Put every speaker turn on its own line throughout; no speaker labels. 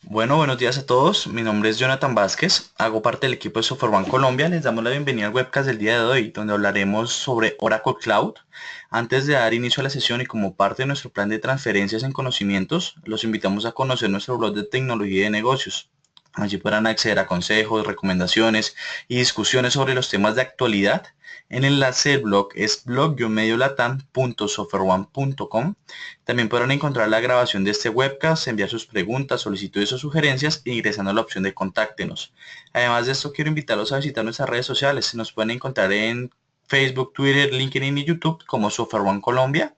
Bueno, buenos días a todos. Mi nombre es Jonathan Vázquez. Hago parte del equipo de SoftwareOne Colombia. Les damos la bienvenida al webcast del día de hoy, donde hablaremos sobre Oracle Cloud. Antes de dar inicio a la sesión y como parte de nuestro plan de transferencias en conocimientos, los invitamos a conocer nuestro blog de tecnología y de negocios. Allí podrán acceder a consejos, recomendaciones y discusiones sobre los temas de actualidad. El enlace del blog es blog-mediolatam.softwareone.com. También podrán encontrar la grabación de este webcast, enviar sus preguntas, solicitudes o sugerencias ingresando a la opción de contáctenos. Además de esto, quiero invitarlos a visitar nuestras redes sociales. Nos pueden encontrar en Facebook, Twitter, LinkedIn y YouTube como Software One Colombia.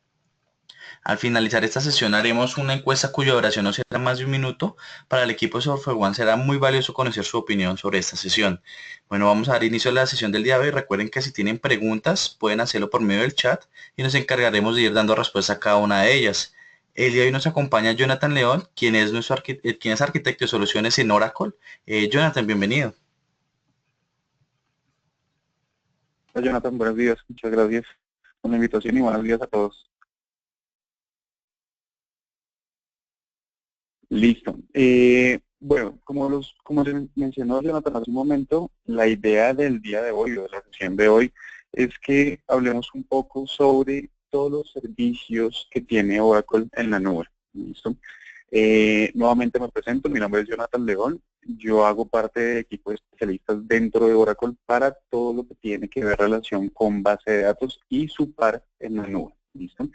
Al finalizar esta sesión haremos una encuesta cuya duración no será más de un minuto. Para el equipo de Software One será muy valioso conocer su opinión sobre esta sesión. Bueno, vamos a dar inicio a la sesión del día de hoy. Recuerden que si tienen preguntas pueden hacerlo por medio del chat y nos encargaremos de ir dando respuesta a cada una de ellas. El día de hoy nos acompaña Jonathan León, quien es arquitecto de soluciones en Oracle. Jonathan, bienvenido.
Hola Jonathan, buenos días, muchas gracias por la invitación y buenos días a todos. Listo. Bueno, como mencionó Jonathan hace un momento, la idea del día de hoy, o de la sesión de hoy, es que hablemos un poco sobre todos los servicios que tiene Oracle en la nube. ¿Listo? Nuevamente me presento, mi nombre es Jonathan León, yo hago parte del equipo de especialistas dentro de Oracle para todo lo que tiene que ver relación con base de datos y su par en la nube. ¿Listo?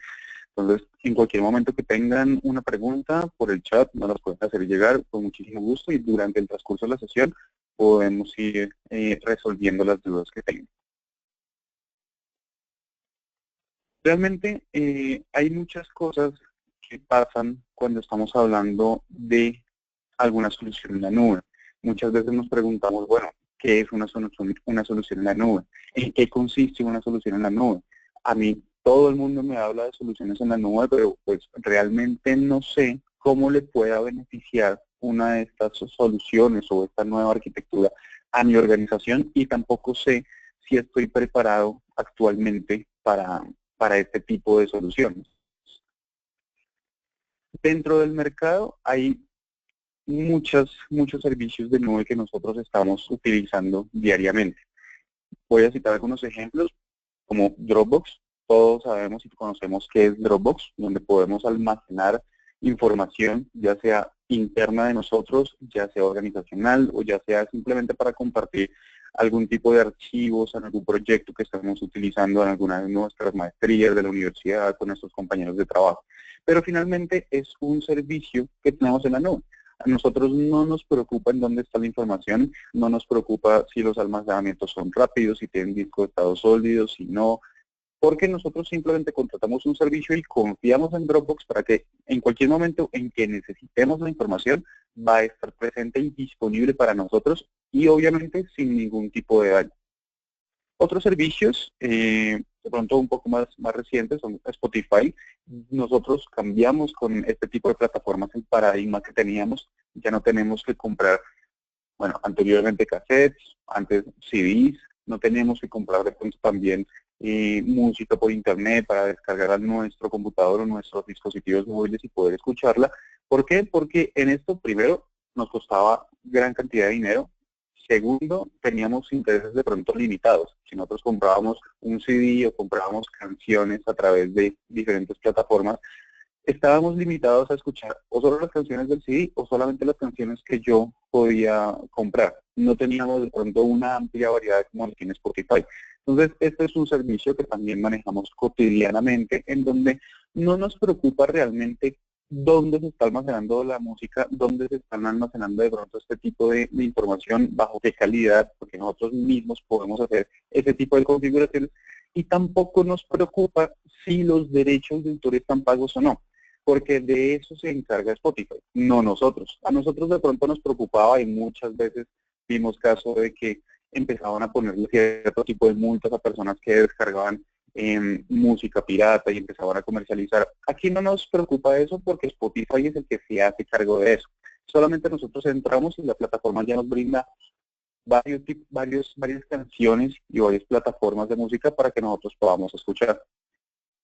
Entonces, en cualquier momento que tengan una pregunta por el chat, nos las pueden hacer llegar con muchísimo gusto y durante el transcurso de la sesión podemos ir resolviendo las dudas que tengan. Realmente hay muchas cosas que pasan cuando estamos hablando de alguna solución en la nube. Muchas veces nos preguntamos, bueno, ¿qué es una solución en la nube? ¿En qué consiste una solución en la nube? A mí todo el mundo me habla de soluciones en la nube, pero pues realmente no sé cómo le pueda beneficiar una de estas soluciones o esta nueva arquitectura a mi organización y tampoco sé si estoy preparado actualmente para este tipo de soluciones. Dentro del mercado hay muchos servicios de nube que nosotros estamos utilizando diariamente. Voy a citar algunos ejemplos como Dropbox. Todos sabemos y conocemos qué es Dropbox, donde podemos almacenar información, ya sea interna de nosotros, ya sea organizacional o ya sea simplemente para compartir algún tipo de archivos en algún proyecto que estamos utilizando en alguna de nuestras maestrías de la universidad con nuestros compañeros de trabajo. Pero finalmente es un servicio que tenemos en la nube. A nosotros no nos preocupa en dónde está la información, no nos preocupa si los almacenamientos son rápidos, si tienen disco de estado sólido, si no, porque nosotros simplemente contratamos un servicio y confiamos en Dropbox para que en cualquier momento en que necesitemos la información va a estar presente y disponible para nosotros y obviamente sin ningún tipo de daño. Otros servicios, de pronto un poco más recientes, son Spotify. Nosotros cambiamos con este tipo de plataformas el paradigma que teníamos. Ya no tenemos que comprar, bueno, anteriormente cassettes, antes CDs, no tenemos que comprar de pronto también música por internet para descargar a nuestro computador o nuestros dispositivos móviles y poder escucharla. ¿Por qué? Porque en esto, primero, nos costaba gran cantidad de dinero. Segundo, teníamos intereses de pronto limitados. Si nosotros comprábamos un CD o comprábamos canciones a través de diferentes plataformas, estábamos limitados a escuchar o solo las canciones del CD o solamente las canciones que yo podía comprar. No teníamos de pronto una amplia variedad como lo tiene Spotify. Entonces, este es un servicio que también manejamos cotidianamente, en donde no nos preocupa realmente dónde se está almacenando la música, dónde se están almacenando de pronto este tipo de información, bajo qué calidad, porque nosotros mismos podemos hacer ese tipo de configuraciones, y tampoco nos preocupa si los derechos de autor están pagos o no, porque de eso se encarga Spotify, no nosotros. A nosotros de pronto nos preocupaba y muchas veces vimos caso de que empezaban a ponerle cierto tipo de multas a personas que descargaban música pirata y empezaban a comercializar. Aquí no nos preocupa eso porque Spotify es el que se hace cargo de eso. Solamente nosotros entramos y la plataforma ya nos brinda varias canciones y varias plataformas de música para que nosotros podamos escuchar.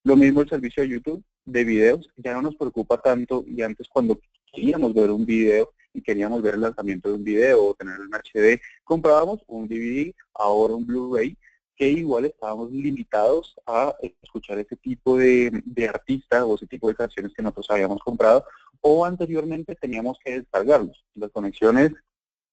Lo mismo el servicio de YouTube, de videos, ya no nos preocupa tanto, y antes cuando queríamos ver un video y queríamos ver el lanzamiento de un video o tener un HD, comprábamos un DVD, ahora un Blu-ray, que igual estábamos limitados a escuchar ese tipo de artista o ese tipo de canciones que nosotros habíamos comprado, o anteriormente teníamos que descargarlos. Las conexiones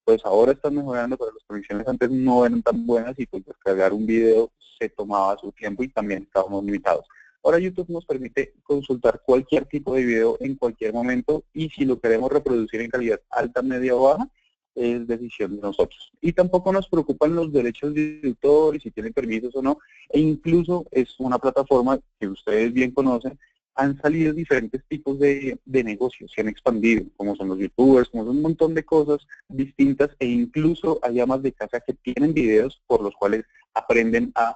pues ahora están mejorando, pero las conexiones antes no eran tan buenas y pues descargar un video se tomaba su tiempo y también estábamos limitados. Ahora YouTube nos permite consultar cualquier tipo de video en cualquier momento y si lo queremos reproducir en calidad alta, media o baja, es decisión de nosotros. Y tampoco nos preocupan los derechos de autor y si tienen permisos o no, e incluso es una plataforma que ustedes bien conocen, han salido diferentes tipos de negocios, se han expandido, como son los youtubers, como son un montón de cosas distintas e incluso hay amas de casa que tienen videos por los cuales aprenden a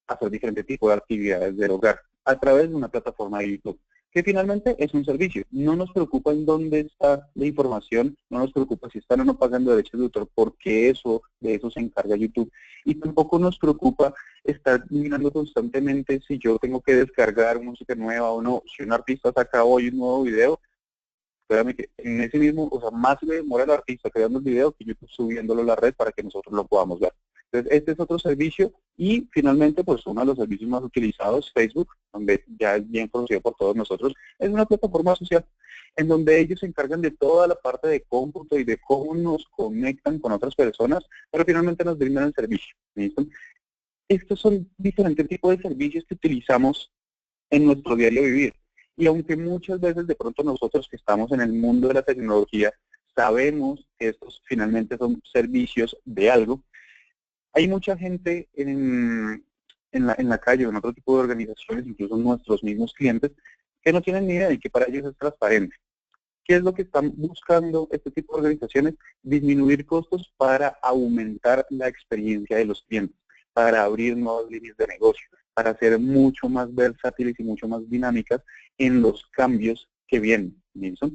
hacer diferentes tipos de actividades del hogar a través de una plataforma de YouTube, que finalmente es un servicio. No nos preocupa en dónde está la información, no nos preocupa si están o no pagando derechos de autor, porque de eso se encarga YouTube. Y tampoco nos preocupa estar mirando constantemente si yo tengo que descargar música nueva o no. Si un artista saca hoy un nuevo video, créame que en ese mismo, o sea, más le demora el artista creando el video que YouTube subiéndolo a la red para que nosotros lo podamos ver. Entonces, este es otro servicio y finalmente, pues uno de los servicios más utilizados, Facebook, donde ya es bien conocido por todos nosotros, es una plataforma social en donde ellos se encargan de toda la parte de cómputo y de cómo nos conectan con otras personas, pero finalmente nos brindan el servicio. ¿Listo? Estos son diferentes tipos de servicios que utilizamos en nuestro diario vivir. Y aunque muchas veces de pronto nosotros que estamos en el mundo de la tecnología sabemos que estos finalmente son servicios de algo, hay mucha gente en la calle o en otro tipo de organizaciones, incluso nuestros mismos clientes, que no tienen ni idea y que para ellos es transparente. ¿Qué es lo que están buscando este tipo de organizaciones? Disminuir costos para aumentar la experiencia de los clientes, para abrir nuevas líneas de negocio, para ser mucho más versátiles y mucho más dinámicas en los cambios que vienen. ¿Listo?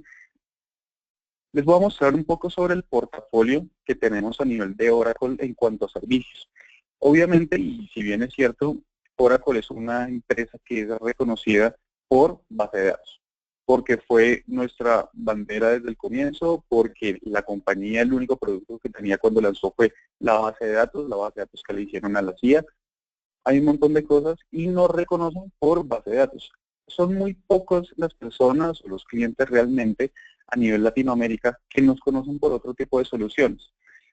Les voy a mostrar un poco sobre el portafolio que tenemos a nivel de Oracle en cuanto a servicios. Obviamente, y si bien es cierto, Oracle es una empresa que es reconocida por base de datos, porque fue nuestra bandera desde el comienzo, porque la compañía, el único producto que tenía cuando lanzó fue la base de datos que le hicieron a la CIA. Hay un montón de cosas y nos reconocen por base de datos. Son muy pocas las personas o los clientes realmente a nivel Latinoamérica que nos conocen por otro tipo de soluciones.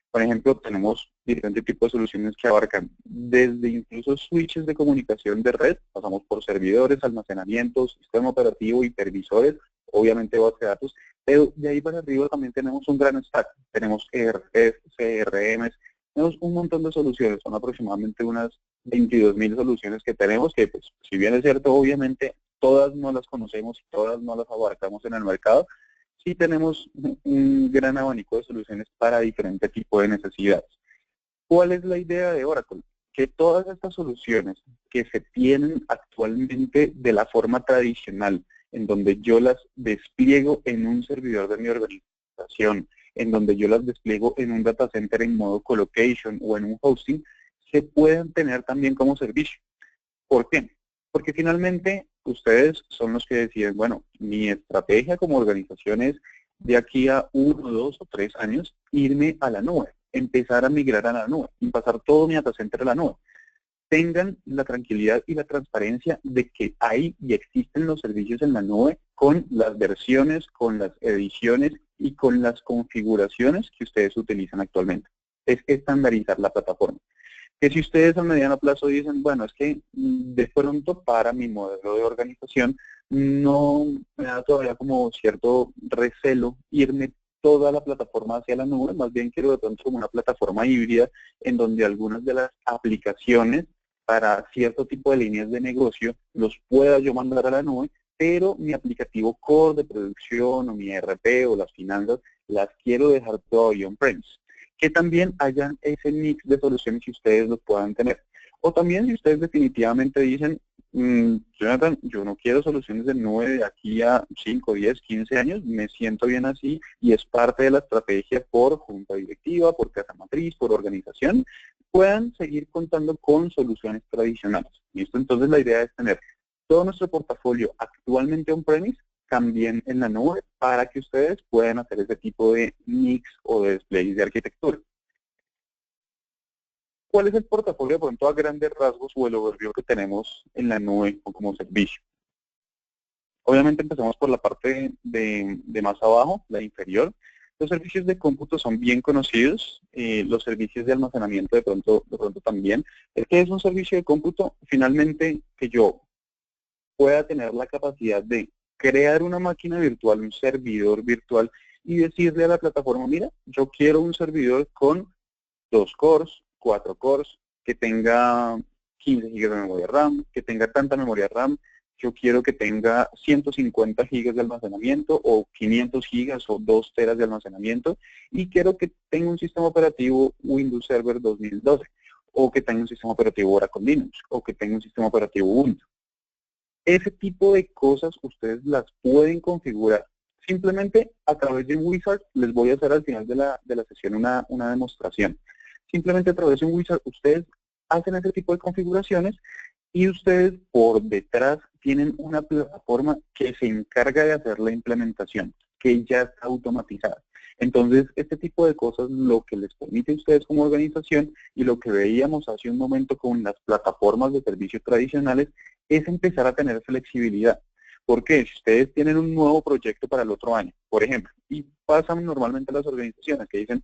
Por ejemplo, tenemos diferentes tipos de soluciones que abarcan desde incluso switches de comunicación de red, pasamos por servidores, almacenamiento, sistema operativo, hipervisores, obviamente base de datos, pero de ahí para arriba también tenemos un gran stack. Tenemos ERPs, CRMs, tenemos un montón de soluciones, son aproximadamente unas 22.000 soluciones que tenemos, que pues, si bien es cierto, obviamente todas no las conocemos y todas no las abarcamos en el mercado, sí tenemos un gran abanico de soluciones para diferentes tipos de necesidades. ¿Cuál es la idea de Oracle? Que todas estas soluciones que se tienen actualmente de la forma tradicional, en donde yo las despliego en un servidor de mi organización, en donde yo las despliego en un data center en modo colocation o en un hosting, se pueden tener también como servicio. ¿Por qué? Porque finalmente ustedes son los que deciden, bueno, mi estrategia como organización es de aquí a 1, 2 o 3 años irme a la nube, empezar a migrar a la nube y pasar todo mi data center a la nube. Tengan la tranquilidad y la transparencia de que hay y existen los servicios en la nube con las versiones, con las ediciones y con las configuraciones que ustedes utilizan actualmente. Es estandarizar la plataforma. Que si ustedes a mediano plazo dicen, bueno, es que de pronto para mi modelo de organización no me da todavía como cierto recelo irme toda la plataforma hacia la nube, más bien quiero de pronto como una plataforma híbrida en donde algunas de las aplicaciones para cierto tipo de líneas de negocio los pueda yo mandar a la nube, pero mi aplicativo core de producción o mi ERP o las finanzas las quiero dejar todavía on-premise. Que también hayan ese mix de soluciones que ustedes los puedan tener. O también si ustedes definitivamente dicen, Jonathan, yo no quiero soluciones de nube de aquí a 5, 10, 15 años, me siento bien así y es parte de la estrategia por junta directiva, por casa matriz, por organización, puedan seguir contando con soluciones tradicionales. ¿Listo? Entonces la idea es tener todo nuestro portafolio actualmente on-premise, también en la nube para que ustedes puedan hacer ese tipo de mix o de displays de arquitectura. ¿Cuál es el portafolio, por ejemplo, a grandes rasgos o el overview que tenemos en la nube o como servicio? Obviamente empezamos por la parte de más abajo, la inferior. Los servicios de cómputo son bien conocidos, los servicios de almacenamiento de pronto también. ¿Qué es un servicio de cómputo? Finalmente, que yo pueda tener la capacidad de crear una máquina virtual, un servidor virtual, y decirle a la plataforma, mira, yo quiero un servidor con 2 cores, 4 cores, que tenga 15 GB de memoria RAM, que tenga tanta memoria RAM, yo quiero que tenga 150 GB de almacenamiento o 500 GB o 2 teras de almacenamiento y quiero que tenga un sistema operativo Windows Server 2012 o que tenga un sistema operativo Oracle Linux o que tenga un sistema operativo Ubuntu. Ese tipo de cosas ustedes las pueden configurar. Simplemente a través de Wizard, les voy a hacer al final de la sesión una demostración. Simplemente a través de un Wizard ustedes hacen ese tipo de configuraciones y ustedes por detrás tienen una plataforma que se encarga de hacer la implementación, que ya está automatizada. Entonces, este tipo de cosas lo que les permite a ustedes como organización y lo que veíamos hace un momento con las plataformas de servicios tradicionales es empezar a tener flexibilidad. Porque si ustedes tienen un nuevo proyecto para el otro año, por ejemplo, y pasan normalmente las organizaciones que dicen,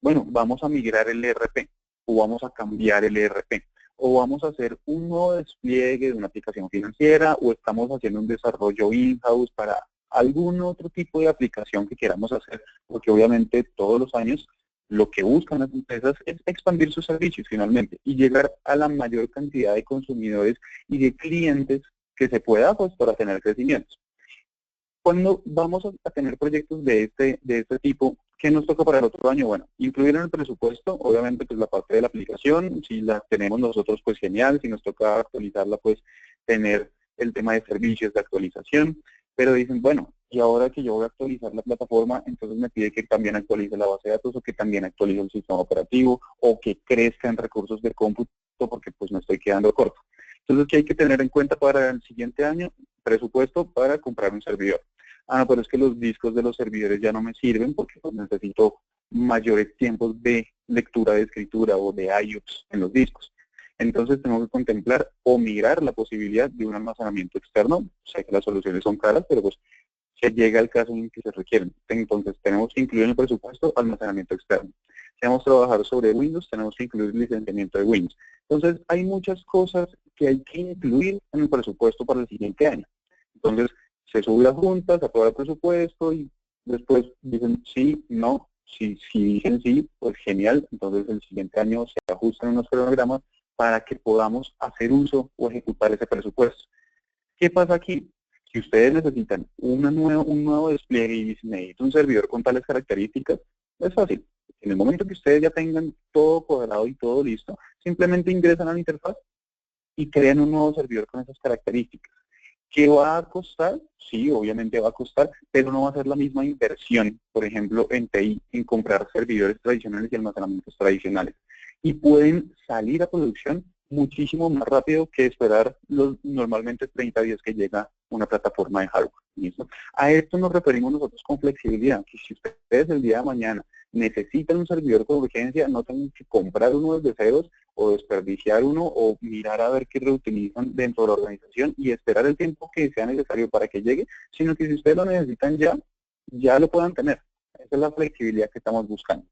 bueno, vamos a migrar el ERP o vamos a cambiar el ERP o vamos a hacer un nuevo despliegue de una aplicación financiera o estamos haciendo un desarrollo in-house para algún otro tipo de aplicación que queramos hacer, porque obviamente todos los años lo que buscan las empresas es expandir sus servicios finalmente y llegar a la mayor cantidad de consumidores y de clientes que se pueda pues para tener crecimientos. Cuando vamos a tener proyectos de este tipo, ¿qué nos toca para el otro año? Bueno, incluir en el presupuesto, obviamente, pues la parte de la aplicación, si la tenemos nosotros, pues genial, si nos toca actualizarla, pues tener el tema de servicios de actualización, pero dicen, bueno, y ahora que yo voy a actualizar la plataforma, entonces me pide que también actualice la base de datos o que también actualice el sistema operativo o que crezca en recursos de cómputo porque pues me estoy quedando corto. Entonces, ¿qué hay que tener en cuenta para el siguiente año? Presupuesto para comprar un servidor. Ah, pero es que los discos de los servidores ya no me sirven porque pues, necesito mayores tiempos de lectura de escritura o de IOPS en los discos. Entonces tengo que contemplar o mirar la posibilidad de un almacenamiento externo. Sé que las soluciones son caras, pero pues se llega al caso en que se requieren. Entonces tenemos que incluir en el presupuesto almacenamiento externo. Si vamos a trabajar sobre Windows, tenemos que incluir licenciamiento de Windows. Entonces hay muchas cosas que hay que incluir en el presupuesto para el siguiente año. Entonces, se sube a juntas, se aprueba el presupuesto y después dicen sí, no. Si dicen sí, pues genial. Entonces el siguiente año se ajustan unos cronogramas para que podamos hacer uso o ejecutar ese presupuesto. ¿Qué pasa aquí? Si ustedes necesitan un nuevo despliegue y dicen necesito un servidor con tales características, es fácil. En el momento que ustedes ya tengan todo cuadrado y todo listo, simplemente ingresan a la interfaz y crean un nuevo servidor con esas características. ¿Qué va a costar? Sí, obviamente va a costar, pero no va a ser la misma inversión, por ejemplo, en TI, en comprar servidores tradicionales y almacenamientos tradicionales. Y pueden salir a producción muchísimo más rápido que esperar los normalmente 30 días que llega una plataforma de hardware. ¿Listo? A esto nos referimos nosotros con flexibilidad, que si ustedes el día de mañana necesitan un servidor con urgencia, no tienen que comprar uno desde ceros o desperdiciar uno o mirar a ver qué reutilizan dentro de la organización y esperar el tiempo que sea necesario para que llegue, sino que si ustedes lo necesitan ya lo puedan tener. Esa es la flexibilidad que estamos buscando.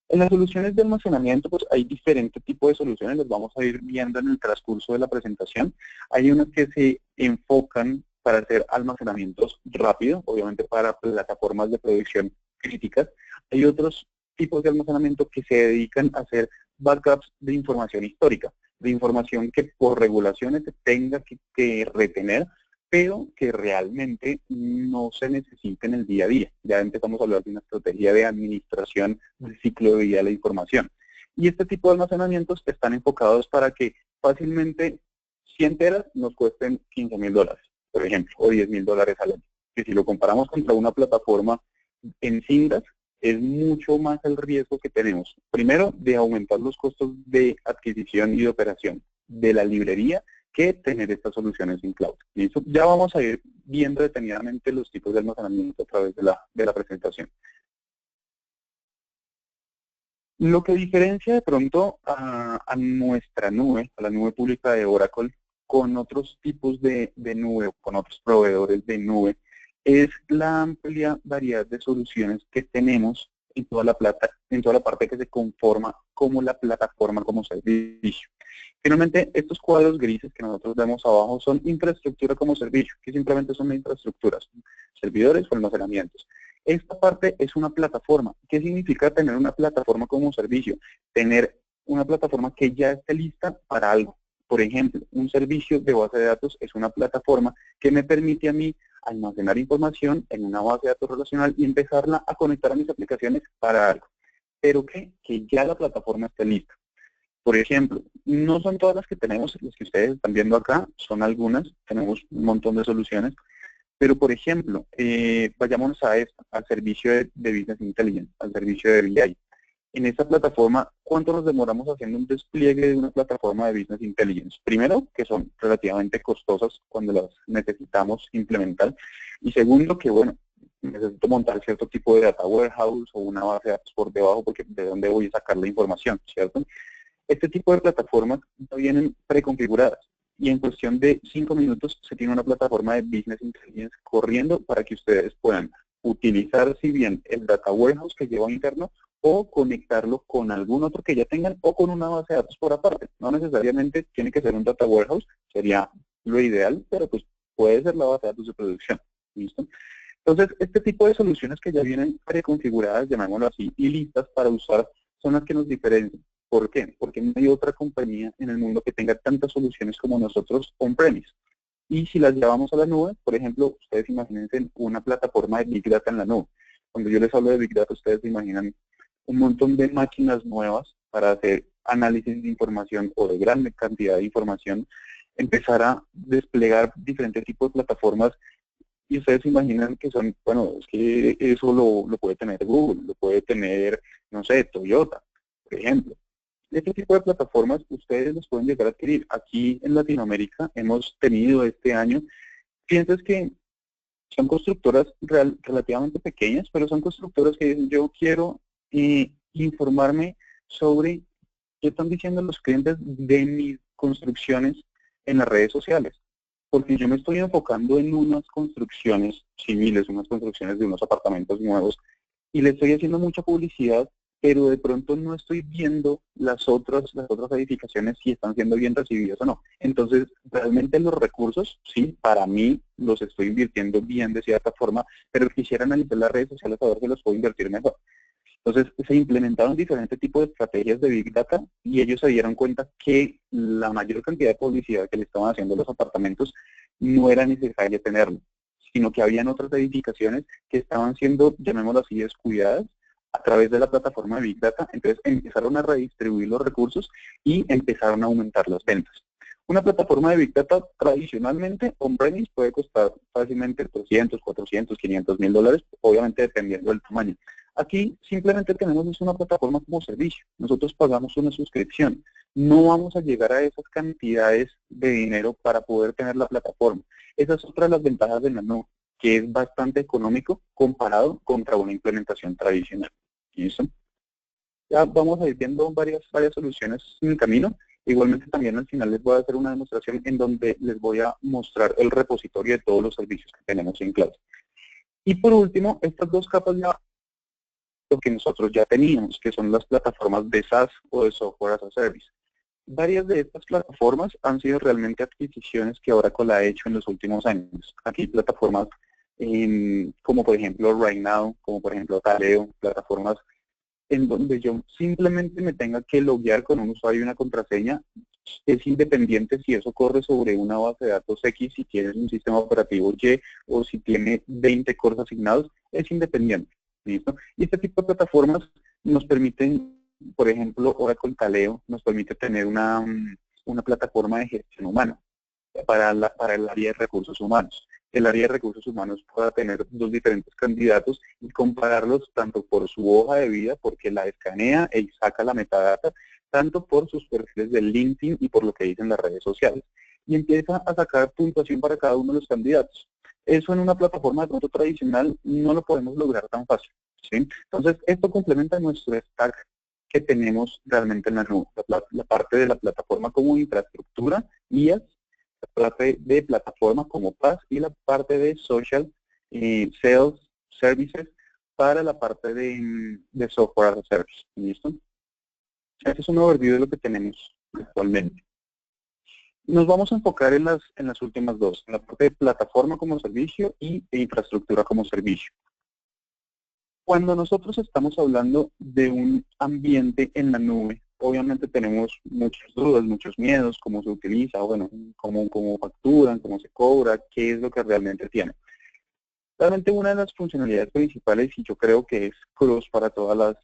En las soluciones de almacenamiento, pues hay diferentes tipos de soluciones, las vamos a ir viendo en el transcurso de la presentación. Hay unas que se enfocan para hacer almacenamientos rápidos, obviamente para plataformas de producción críticas. Hay otros tipos de almacenamiento que se dedican a hacer backups de información histórica, de información que por regulaciones se tenga que retener, pero que realmente no se necesita en el día a día. Ya empezamos a hablar de una estrategia de administración del ciclo de vida de la información. Y este tipo de almacenamientos están enfocados para que fácilmente 100 teras nos cuesten $15.000, por ejemplo, o $10.000 al año. Que si lo comparamos contra una plataforma en Cindas, es mucho más el riesgo que tenemos. Primero, de aumentar los costos de adquisición y de operación de la librería que tener estas soluciones en cloud. ¿Listo? Ya vamos a ir viendo detenidamente los tipos de almacenamiento a través de la presentación. Lo que diferencia de pronto a nuestra nube, a la nube pública de Oracle, con otros tipos de nube, con otros proveedores de nube, es la amplia variedad de soluciones que tenemos en toda la parte que se conforma como la plataforma como servicio. Finalmente, estos cuadros grises que nosotros vemos abajo son infraestructura como servicio, que simplemente son infraestructuras, servidores o almacenamientos. Esta parte es una plataforma. ¿Qué significa tener una plataforma como servicio? Tener una plataforma que ya esté lista para algo. Por ejemplo, un servicio de base de datos es una plataforma que me permite a mí almacenar información en una base de datos relacional y empezarla a conectar a mis aplicaciones para algo. Pero que ya la plataforma esté lista. Por ejemplo, no son todas las que tenemos, las que ustedes están viendo acá, son algunas, tenemos un montón de soluciones, pero por ejemplo, vayámonos a esta, al servicio de Business Intelligence, al servicio de BI. En esta plataforma, ¿cuánto nos demoramos haciendo un despliegue de una plataforma de Business Intelligence? Primero, que son relativamente costosas cuando las necesitamos implementar. Y segundo, que bueno, necesito montar cierto tipo de data warehouse o una base de datos por debajo porque de dónde voy a sacar la información, ¿cierto? Este tipo de plataformas ya vienen preconfiguradas y en cuestión de 5 minutos se tiene una plataforma de Business Intelligence corriendo para que ustedes puedan utilizar si bien el data warehouse que lleva interno o conectarlo con algún otro que ya tengan o con una base de datos por aparte. No necesariamente tiene que ser un data warehouse, sería lo ideal, pero pues puede ser la base de datos de producción. ¿Listo? Entonces, este tipo de soluciones que ya vienen preconfiguradas, llamémoslo así, y listas para usar, son las que nos diferencian. ¿Por qué? Porque no hay otra compañía en el mundo que tenga tantas soluciones como nosotros on-premise. Y si las llevamos a la nube, por ejemplo, ustedes imagínense una plataforma de Big Data en la nube. Cuando yo les hablo de Big Data, ustedes se imaginan un montón de máquinas nuevas para hacer análisis de información o de gran cantidad de información, empezar a desplegar diferentes tipos de plataformas y ustedes se imaginan que son, bueno, es que eso lo puede tener Google, lo puede tener, no sé, Toyota, por ejemplo. Este tipo de plataformas ustedes los pueden llegar a adquirir. Aquí en Latinoamérica hemos tenido este año, piensas que son constructoras relativamente pequeñas, pero son constructoras que dicen, yo quiero informarme sobre qué están diciendo los clientes de mis construcciones en las redes sociales. Porque yo me estoy enfocando en unas construcciones civiles, unas construcciones de unos apartamentos nuevos, y le estoy haciendo mucha publicidad, pero de pronto no estoy viendo las otras edificaciones si están siendo bien recibidas o no. Entonces, realmente los recursos, sí, para mí los estoy invirtiendo bien de cierta forma, pero quisiera analizar las redes sociales a ver si los puedo invertir mejor. Entonces, se implementaron diferentes tipos de estrategias de Big Data y ellos se dieron cuenta que la mayor cantidad de publicidad que le estaban haciendo los apartamentos no era necesaria tenerlo, sino que habían otras edificaciones que estaban siendo, llamémoslo así, descuidadas a través de la plataforma de Big Data. Entonces, empezaron a redistribuir los recursos y empezaron a aumentar las ventas. Una plataforma de Big Data tradicionalmente, on-premise, puede costar fácilmente 300, 400, 500 mil dólares, obviamente dependiendo del tamaño. Aquí simplemente tenemos una plataforma como servicio. Nosotros pagamos una suscripción. No vamos a llegar a esas cantidades de dinero para poder tener la plataforma. Esa es otra de las ventajas de la nube, que es bastante económico comparado contra una implementación tradicional. ¿Listo? Ya vamos a ir viendo varias soluciones en el camino. Igualmente también al final les voy a hacer una demostración en donde les voy a mostrar el repositorio de todos los servicios que tenemos en cloud. Y por último, estas dos capas ya lo que nosotros ya teníamos, que son las plataformas de SaaS o de Software as a Service. Varias de estas plataformas han sido realmente adquisiciones que Oracle ha hecho en los últimos años. Aquí plataformas como por ejemplo RightNow, como por ejemplo Taleo, plataformas en donde yo simplemente me tenga que loguear con un usuario y una contraseña. Es independiente si eso corre sobre una base de datos X, si tienes un sistema operativo Y o si tiene 20 cores asignados, es independiente. ¿Listo? Y este tipo de plataformas nos permiten, por ejemplo, Oracle Taleo nos permite tener una plataforma de gestión humana para el área de recursos humanos. El área de recursos humanos pueda tener dos diferentes candidatos y compararlos tanto por su hoja de vida, porque la escanea y saca la metadata, tanto por sus perfiles de LinkedIn y por lo que dicen las redes sociales. y empieza a sacar puntuación para cada uno de los candidatos. Eso en una plataforma de pronto tradicional no lo podemos lograr tan fácil, ¿sí? Entonces, esto complementa nuestro stack que tenemos realmente en la nube, la parte de la plataforma como infraestructura, IaaS, la parte de plataforma como PaaS y la parte de social sales services para la parte de software as a service. ¿Listo? Este es un overview de lo que tenemos actualmente. Nos vamos a enfocar en las últimas dos, en la parte de plataforma como servicio y de infraestructura como servicio. Cuando nosotros estamos hablando de un ambiente en la nube, obviamente tenemos muchas dudas, muchos miedos, cómo se utiliza, bueno, cómo facturan, cómo se cobra, qué es lo que realmente tiene. Realmente una de las funcionalidades principales, y yo creo que es cross para todas las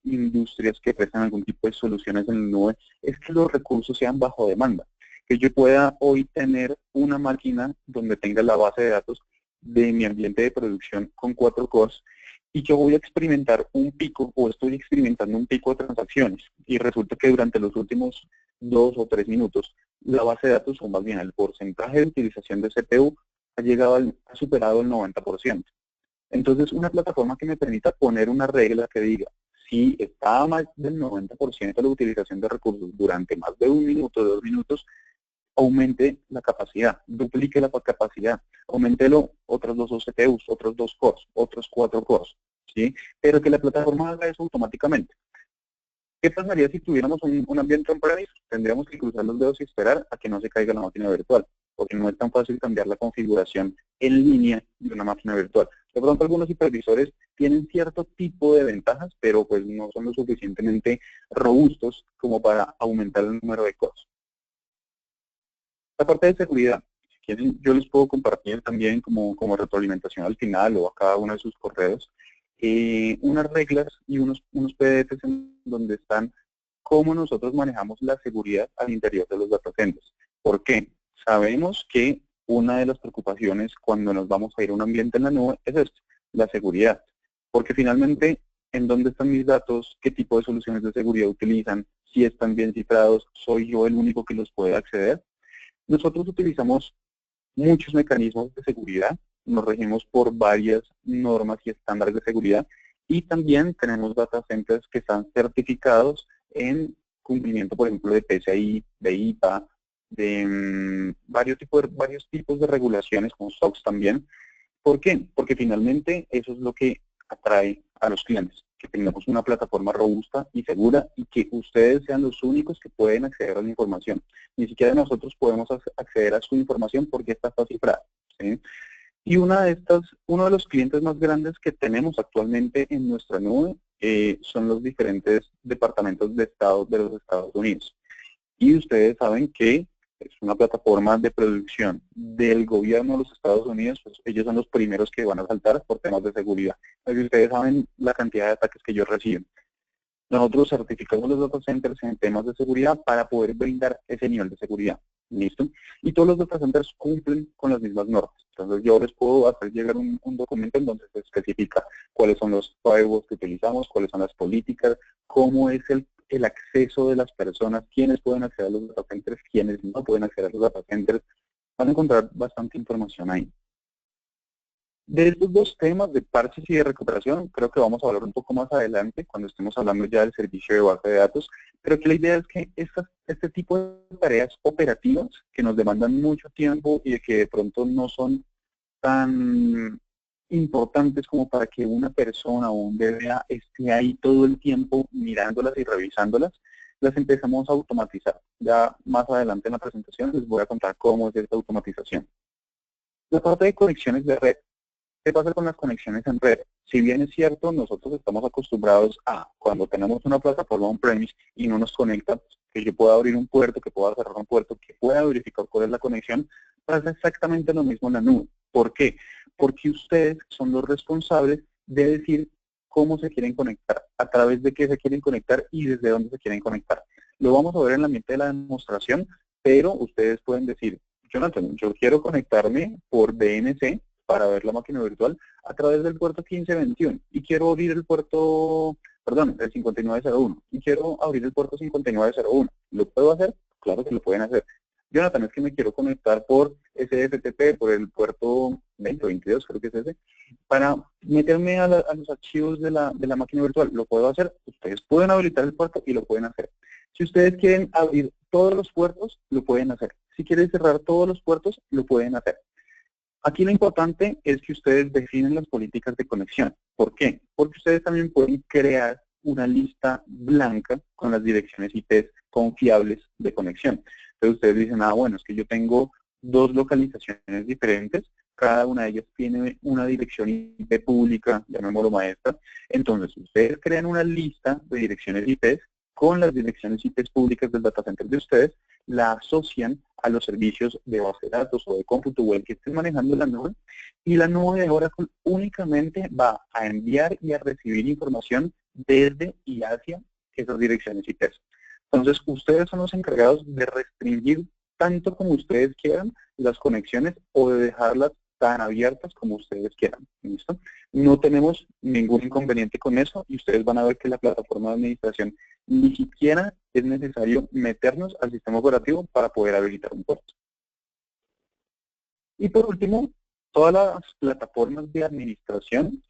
industrias que prestan algún tipo de soluciones en la nube, es que los recursos sean bajo demanda. Que yo pueda hoy tener una máquina donde tenga la base de datos de mi ambiente de producción con 4 cores y yo voy a experimentar un pico o estoy experimentando un pico de transacciones y resulta que durante los últimos 2 o 3 minutos la base de datos, o más bien el porcentaje de utilización de CPU, ha superado el 90%. Entonces, una plataforma que me permita poner una regla que diga, si está más del 90% de la utilización de recursos durante más de 1 minuto, 2 minutos, aumente la capacidad, duplique la capacidad, aumentelo otros 2 CPUs, otros 2 cores, otros 4 cores, ¿sí? Pero que la plataforma haga eso automáticamente. ¿Qué pasaría si tuviéramos un ambiente on-premise? Tendríamos que cruzar los dedos y esperar a que no se caiga la máquina virtual, porque no es tan fácil cambiar la configuración en línea de una máquina virtual. De pronto algunos hipervisores tienen cierto tipo de ventajas, pero pues no son lo suficientemente robustos como para aumentar el número de cores. La parte de seguridad, si quieren, yo les puedo compartir también como retroalimentación al final o a cada uno de sus correos, unas reglas y unos PDFs en donde están cómo nosotros manejamos la seguridad al interior de los data centers. ¿Por qué? Sabemos que una de las preocupaciones cuando nos vamos a ir a un ambiente en la nube es esto, la seguridad. Porque finalmente, ¿en dónde están mis datos? ¿Qué tipo de soluciones de seguridad utilizan? Si están bien cifrados, ¿soy yo el único que los puede acceder? Nosotros utilizamos muchos mecanismos de seguridad, nos regimos por varias normas y estándares de seguridad y también tenemos data centers que están certificados en cumplimiento, por ejemplo, de PCI, de IPA, de varios tipos de regulaciones, como SOX también. ¿Por qué? Porque finalmente eso es lo que atrae a los clientes, que tengamos una plataforma robusta y segura y que ustedes sean los únicos que pueden acceder a la información. Ni siquiera nosotros podemos acceder a su información porque esta está cifrada, ¿sí? Y uno de los clientes más grandes que tenemos actualmente en nuestra nube son los diferentes departamentos de Estado de los Estados Unidos. Y ustedes saben que es una plataforma de producción del gobierno de los Estados Unidos, pues ellos son los primeros que van a saltar por temas de seguridad. Así ustedes saben la cantidad de ataques que ellos reciben. Nosotros certificamos los data centers en temas de seguridad para poder brindar ese nivel de seguridad. ¿Listo? Y todos los data centers cumplen con las mismas normas. Entonces yo les puedo hacer llegar un documento en donde se especifica cuáles son los firewalls que utilizamos, cuáles son las políticas, cómo es el acceso de las personas, quiénes pueden acceder a los data centers, quiénes no pueden acceder a los data centers. Van a encontrar bastante información ahí. De estos dos temas de parches y de recuperación, creo que vamos a hablar un poco más adelante, cuando estemos hablando ya del servicio de base de datos, pero que la idea es que este tipo de tareas operativas, que nos demandan mucho tiempo y de que de pronto no son tan importantes como para que una persona o un DBA esté ahí todo el tiempo mirándolas y revisándolas, las empezamos a automatizar. Ya más adelante en la presentación les voy a contar cómo es esta automatización. La parte de conexiones de red. ¿Qué pasa con las conexiones en red? Si bien es cierto, nosotros estamos acostumbrados a, cuando tenemos una plataforma on-premise y no nos conecta, que yo pueda abrir un puerto, que pueda cerrar un puerto, que pueda verificar cuál es la conexión, pasa exactamente lo mismo en la nube. ¿Por qué? Porque ustedes son los responsables de decir cómo se quieren conectar, a través de qué se quieren conectar y desde dónde se quieren conectar. Lo vamos a ver en la ambiente de la demostración, pero ustedes pueden decir, Jonathan, yo quiero conectarme por DNC, para ver la máquina virtual a través del puerto 1521 y quiero abrir el puerto, perdón, el 5901 y quiero abrir el puerto 5901. ¿Lo puedo hacer? Claro que lo pueden hacer. Jonathan, es que me quiero conectar por SFTP, por el puerto 2022, creo que es ese, para meterme a los archivos de la máquina virtual. ¿Lo puedo hacer? Ustedes pueden habilitar el puerto y lo pueden hacer. Si ustedes quieren abrir todos los puertos, lo pueden hacer. Si quieren cerrar todos los puertos, lo pueden hacer. Aquí lo importante es que ustedes definen las políticas de conexión. ¿Por qué? Porque ustedes también pueden crear una lista blanca con las direcciones IP confiables de conexión. Entonces ustedes dicen, bueno, es que yo tengo dos localizaciones diferentes, cada una de ellas tiene una dirección IP pública, llamémoslo maestra. Entonces ustedes crean una lista de direcciones IP con las direcciones IP públicas del data center de ustedes, la asocian a los servicios de base de datos o de cómputo web que estén manejando la nube, y la nube de Oracle únicamente va a enviar y a recibir información desde y hacia esas direcciones IP. Entonces, ustedes son los encargados de restringir tanto como ustedes quieran las conexiones o de dejarlas tan abiertas como ustedes quieran. ¿Listo? No tenemos ningún inconveniente con eso y ustedes van a ver que la plataforma de administración ni siquiera es necesario meternos al sistema operativo para poder habilitar un puerto. Y por último, todas las plataformas de administración,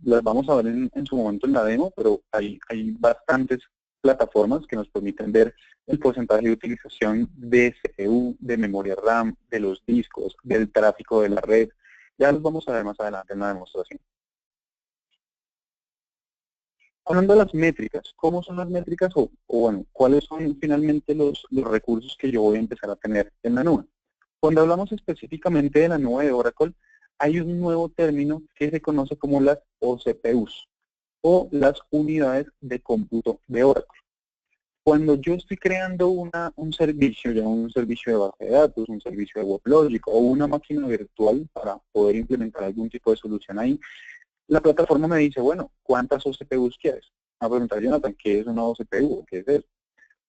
las vamos a ver en su momento en la demo, pero hay bastantes plataformas que nos permiten ver el porcentaje de utilización de CPU, de memoria RAM, de los discos, del tráfico de la red. Ya los vamos a ver más adelante en la demostración. Hablando de las métricas, ¿cómo son las métricas o bueno, cuáles son finalmente los recursos que yo voy a empezar a tener en la nube? Cuando hablamos específicamente de la nube de Oracle, hay un nuevo término que se conoce como las OCPUs o las unidades de cómputo de Oracle. Cuando yo estoy creando un servicio, ya un servicio de base de datos, un servicio de WebLogic o una máquina virtual para poder implementar algún tipo de solución ahí, la plataforma me dice, bueno, ¿cuántas OCPUs quieres? Me va a preguntar, Jonathan, ¿qué es una OCPU? ¿Qué es eso?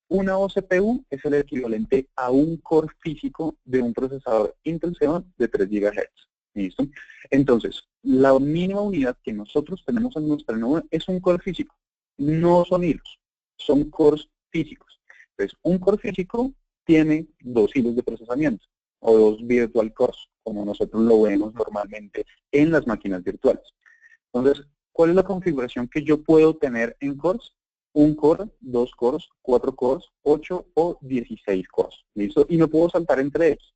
Una OCPU es el equivalente a un core físico de un procesador Intel Xeon de 3 GHz. ¿Listo? Entonces, la mínima unidad que nosotros tenemos en nuestra nube es un core físico. No son hilos, son cores físicos. Entonces, un core físico tiene 2 hilos de procesamiento o 2 virtual cores, como nosotros lo vemos normalmente en las máquinas virtuales. Entonces, ¿cuál es la configuración que yo puedo tener en cores? Un core, 2 cores, 4 cores, 8 o 16 cores. ¿Listo? Y no puedo saltar entre ellos.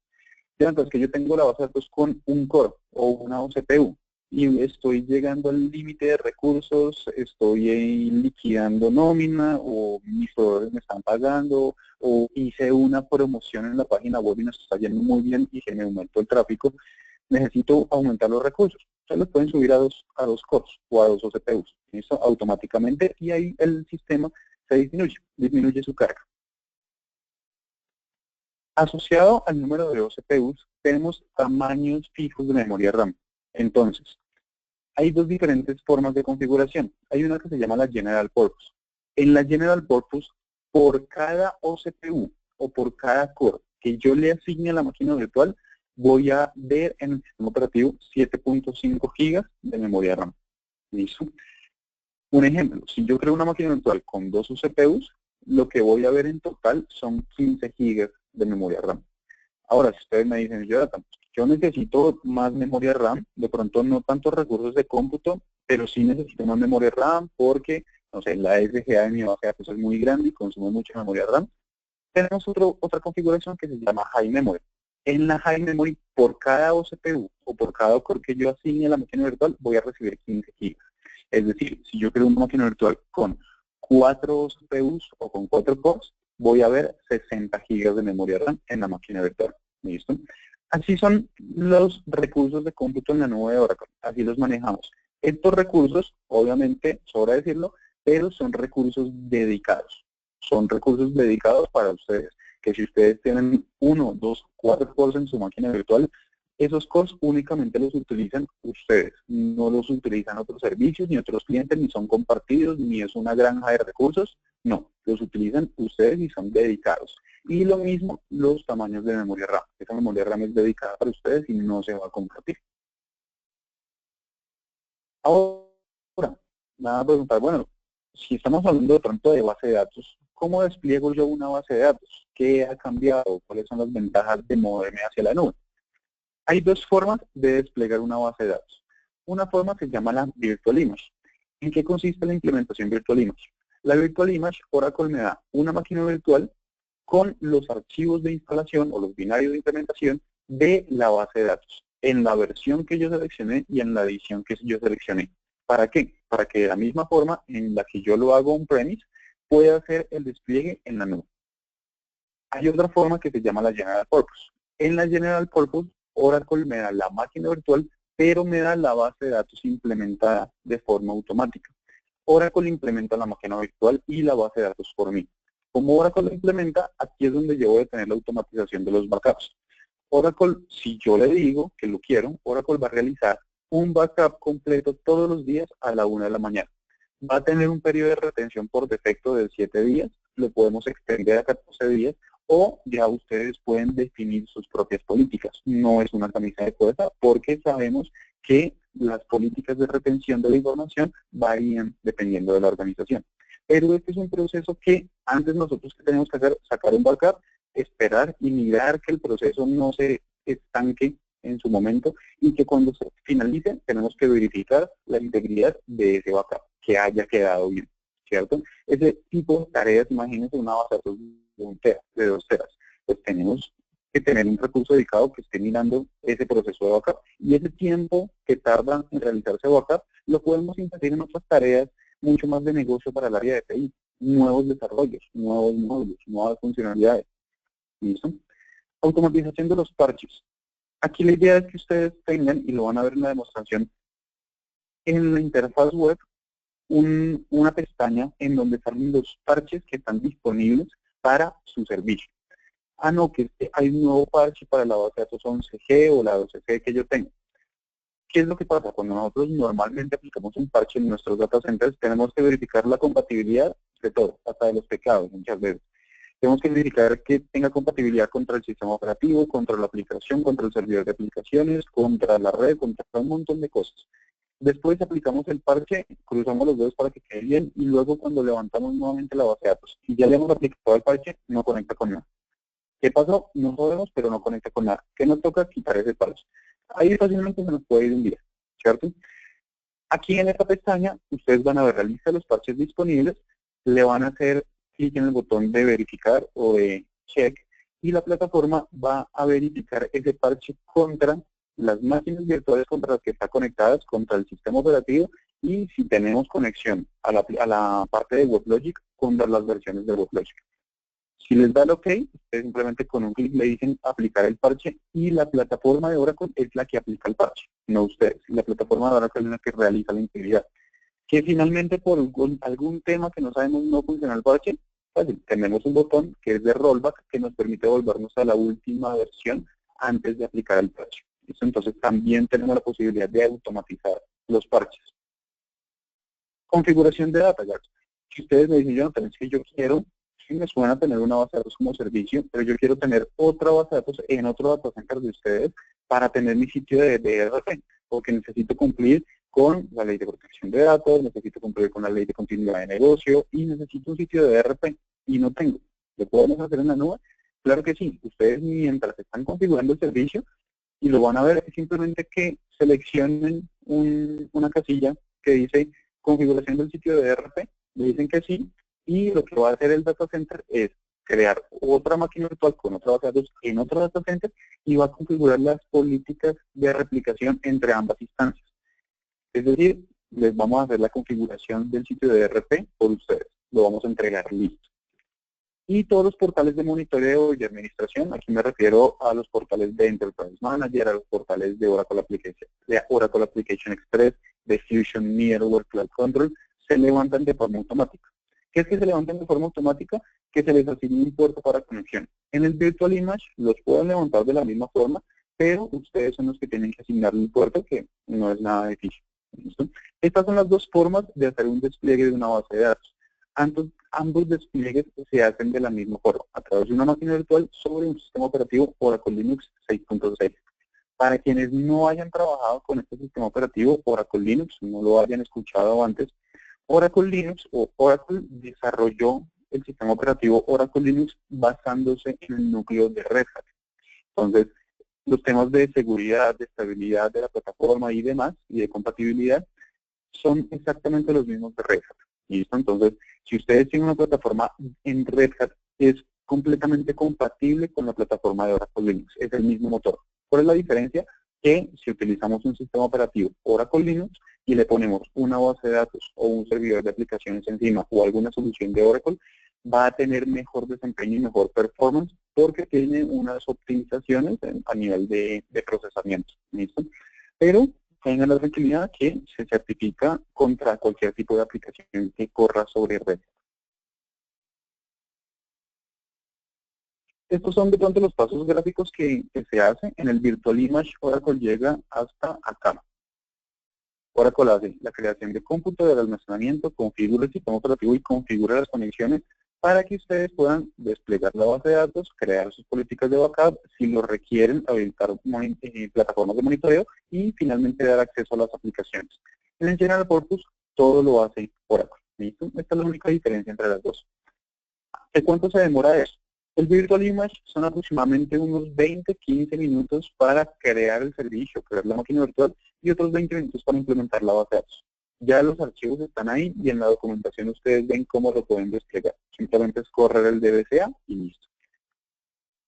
Ya, entonces que yo tengo la base de datos con un core o una OCPU y estoy llegando al límite de recursos, estoy liquidando nómina o mis proveedores me están pagando o hice una promoción en la página web y nos está yendo muy bien y se me aumentó el tráfico, necesito aumentar los recursos. Ustedes los pueden subir a dos cores o a 2 OCPUs. Eso automáticamente y ahí el sistema se disminuye su carga. Asociado al número de OCPUs, tenemos tamaños fijos de memoria RAM. Entonces, hay dos diferentes formas de configuración. Hay una que se llama la General Purpose. En la General Purpose, por cada OCPU o por cada core que yo le asigne a la máquina virtual, voy a ver en el sistema operativo 7.5 GB de memoria RAM. ¿Listo? Un ejemplo, si yo creo una máquina virtual con 2 UCPUs, lo que voy a ver en total son 15 GB de memoria RAM. Ahora, si ustedes me dicen, yo necesito más memoria RAM, de pronto no tantos recursos de cómputo, pero sí necesito más memoria RAM porque, no sé, la SGA de mi base de datos es muy grande y consume mucha memoria RAM. Tenemos otra configuración que se llama High Memory. En la High Memory, por cada OCPU o por cada core que yo asigne a la máquina virtual, voy a recibir 15 GB. Es decir, si yo creo una máquina virtual con 4 CPUs o con 4 cores, voy a ver 60 GB de memoria RAM en la máquina virtual. ¿Listo? Así son los recursos de cómputo en la nube de Oracle. Así los manejamos. Estos recursos, obviamente, sobra decirlo, pero son recursos dedicados. Son recursos dedicados para ustedes. Que si ustedes tienen 1, 2, 4 cores en su máquina virtual, esos cores únicamente los utilizan ustedes, no los utilizan otros servicios, ni otros clientes, ni son compartidos, ni es una granja de recursos, no, los utilizan ustedes y son dedicados. Y lo mismo los tamaños de memoria RAM, esa memoria RAM es dedicada para ustedes y no se va a compartir. Ahora, me van a preguntar, bueno, si estamos hablando de pronto de base de datos, ¿cómo despliego yo una base de datos? ¿Qué ha cambiado? ¿Cuáles son las ventajas de moverme hacia la nube? Hay dos formas de desplegar una base de datos. Una forma se llama la Virtual Image. ¿En qué consiste la implementación Virtual Image? La Virtual Image, Oracle me da una máquina virtual con los archivos de instalación o los binarios de implementación de la base de datos, en la versión que yo seleccioné y en la edición que yo seleccioné. ¿Para qué? Para que de la misma forma en la que yo lo hago on-premise, pueda hacer el despliegue en la nube. Hay otra forma que se llama la General Purpose. En la General Purpose, Oracle me da la máquina virtual, pero me da la base de datos implementada de forma automática. Oracle implementa la máquina virtual y la base de datos por mí. Como Oracle lo implementa, aquí es donde yo voy a tener la automatización de los backups. Oracle, si yo le digo que lo quiero, Oracle va a realizar un backup completo todos los días a la 1 de la mañana. Va a tener un periodo de retención por defecto de 7 días, lo podemos extender a 14 días, o ya ustedes pueden definir sus propias políticas. No es una camisa de fuerza porque sabemos que las políticas de retención de la información varían dependiendo de la organización. Pero este es un proceso que antes nosotros que tenemos que hacer, sacar un backup, esperar y mirar que el proceso no se estanque en su momento y que cuando se finalice tenemos que verificar la integridad de ese backup, que haya quedado bien, ¿cierto? Ese tipo de tareas, imagínense una base de datos de 1 tera, de 2 teras, pues tenemos que tener un recurso dedicado que esté mirando ese proceso de backup. Y ese tiempo que tarda en realizarse backup, lo podemos invertir en otras tareas mucho más de negocio para el área de TI, nuevos desarrollos, nuevos módulos, nuevas funcionalidades. ¿Listo? Automatización de los parches. Aquí la idea es que ustedes tengan, y lo van a ver en la demostración, en la interfaz web, una pestaña en donde salen los parches que están disponibles para su servicio. Ah, no, que hay un nuevo parche para la base de datos 11G o la 12G que yo tengo. ¿Qué es lo que pasa? Cuando nosotros normalmente aplicamos un parche en nuestros data centers, tenemos que verificar la compatibilidad de todo, hasta de los pecados muchas veces. Tenemos que verificar que tenga compatibilidad contra el sistema operativo, contra la aplicación, contra el servidor de aplicaciones, contra la red, contra un montón de cosas. Después aplicamos el parche, cruzamos los dedos para que quede bien y luego cuando levantamos nuevamente la base de datos y ya le hemos aplicado el parche, no conecta con nada. ¿Qué pasó? No sabemos, pero no conecta con nada. ¿Qué nos toca? Quitar ese parche. Ahí fácilmente se nos puede ir un día, ¿cierto? Aquí en esta pestaña, ustedes van a ver la lista de los parches disponibles, le van a hacer clic en el botón de verificar o de check y la plataforma va a verificar ese parche contra las máquinas virtuales contra las que está conectadas, contra el sistema operativo y si tenemos conexión a la parte de WebLogic contra las versiones de WebLogic. Si les da el OK, ustedes simplemente con un clic le dicen aplicar el parche y la plataforma de Oracle es la que aplica el parche, no ustedes. La plataforma de Oracle es la que realiza la integridad. Que finalmente por algún tema que no sabemos no funciona el parche, fácil, tenemos un botón que es de rollback que nos permite volvernos a la última versión antes de aplicar el parche. Entonces también tenemos la posibilidad de automatizar los parches. Configuración de DataGuard. Si ustedes me dicen, Jonathan, es que yo quiero, sí me suena tener una base de datos como servicio, pero yo quiero tener otra base de datos en otro data center de ustedes para tener mi sitio de ERP, porque necesito cumplir con la ley de protección de datos, necesito cumplir con la ley de continuidad de negocio y necesito un sitio de ERP y no tengo. ¿Lo podemos hacer en la nube? Claro que sí. Ustedes mientras están configurando el servicio y lo van a ver es simplemente que seleccionen una casilla que dice configuración del sitio de ERP, le dicen que sí, y lo que va a hacer el data center es crear otra máquina virtual con otra base de datos en otro data center y va a configurar las políticas de replicación entre ambas instancias. Es decir, les vamos a hacer la configuración del sitio de ERP por ustedes, lo vamos a entregar listo. Y todos los portales de monitoreo y administración, aquí me refiero a los portales de Enterprise Manager, a los portales de Oracle Application Express, de Fusion Middleware Cloud Control, se levantan de forma automática. ¿Qué es que se levantan de forma automática? Que se les asigne un puerto para conexión. En el Virtual Image los pueden levantar de la misma forma, pero ustedes son los que tienen que asignarle un puerto que no es nada difícil. ¿Listo? Estas son las dos formas de hacer un despliegue de una base de datos. Ambos despliegues se hacen de la misma forma, a través de una máquina virtual sobre un sistema operativo Oracle Linux 6.6. Para quienes no hayan trabajado con este sistema operativo Oracle Linux, no lo hayan escuchado antes, Oracle Linux o Oracle desarrolló el sistema operativo Oracle Linux basándose en el núcleo de Red Hat. Entonces, los temas de seguridad, de estabilidad de la plataforma y demás, y de compatibilidad, son exactamente los mismos de Red Hat. ¿Listo? Entonces, si ustedes tienen una plataforma en Red Hat, es completamente compatible con la plataforma de Oracle Linux. Es el mismo motor. ¿Cuál es la diferencia? Que si utilizamos un sistema operativo Oracle Linux y le ponemos una base de datos o un servidor de aplicaciones encima o alguna solución de Oracle, va a tener mejor desempeño y mejor performance porque tiene unas optimizaciones a nivel de procesamiento. ¿Listo? Pero tengan la tranquilidad que se certifica contra cualquier tipo de aplicación que corra sobre red. Estos son de pronto los pasos gráficos que se hacen. En el Virtual Image, Oracle llega hasta acá. Oracle hace la creación de cómputo, del almacenamiento, configura el sistema operativo y configura las conexiones para que ustedes puedan desplegar la base de datos, crear sus políticas de backup, si lo requieren, habilitar plataformas de monitoreo y finalmente dar acceso a las aplicaciones. En el General Purpose, todo lo hace Oracle. ¿Listo? Esta es la única diferencia entre las dos. ¿De cuánto se demora eso? El Virtual Image son aproximadamente unos 20-15 minutos para crear el servicio, crear la máquina virtual, y otros 20 minutos para implementar la base de datos. Ya los archivos están ahí y en la documentación ustedes ven cómo lo pueden desplegar. Simplemente es correr el DBCA y listo.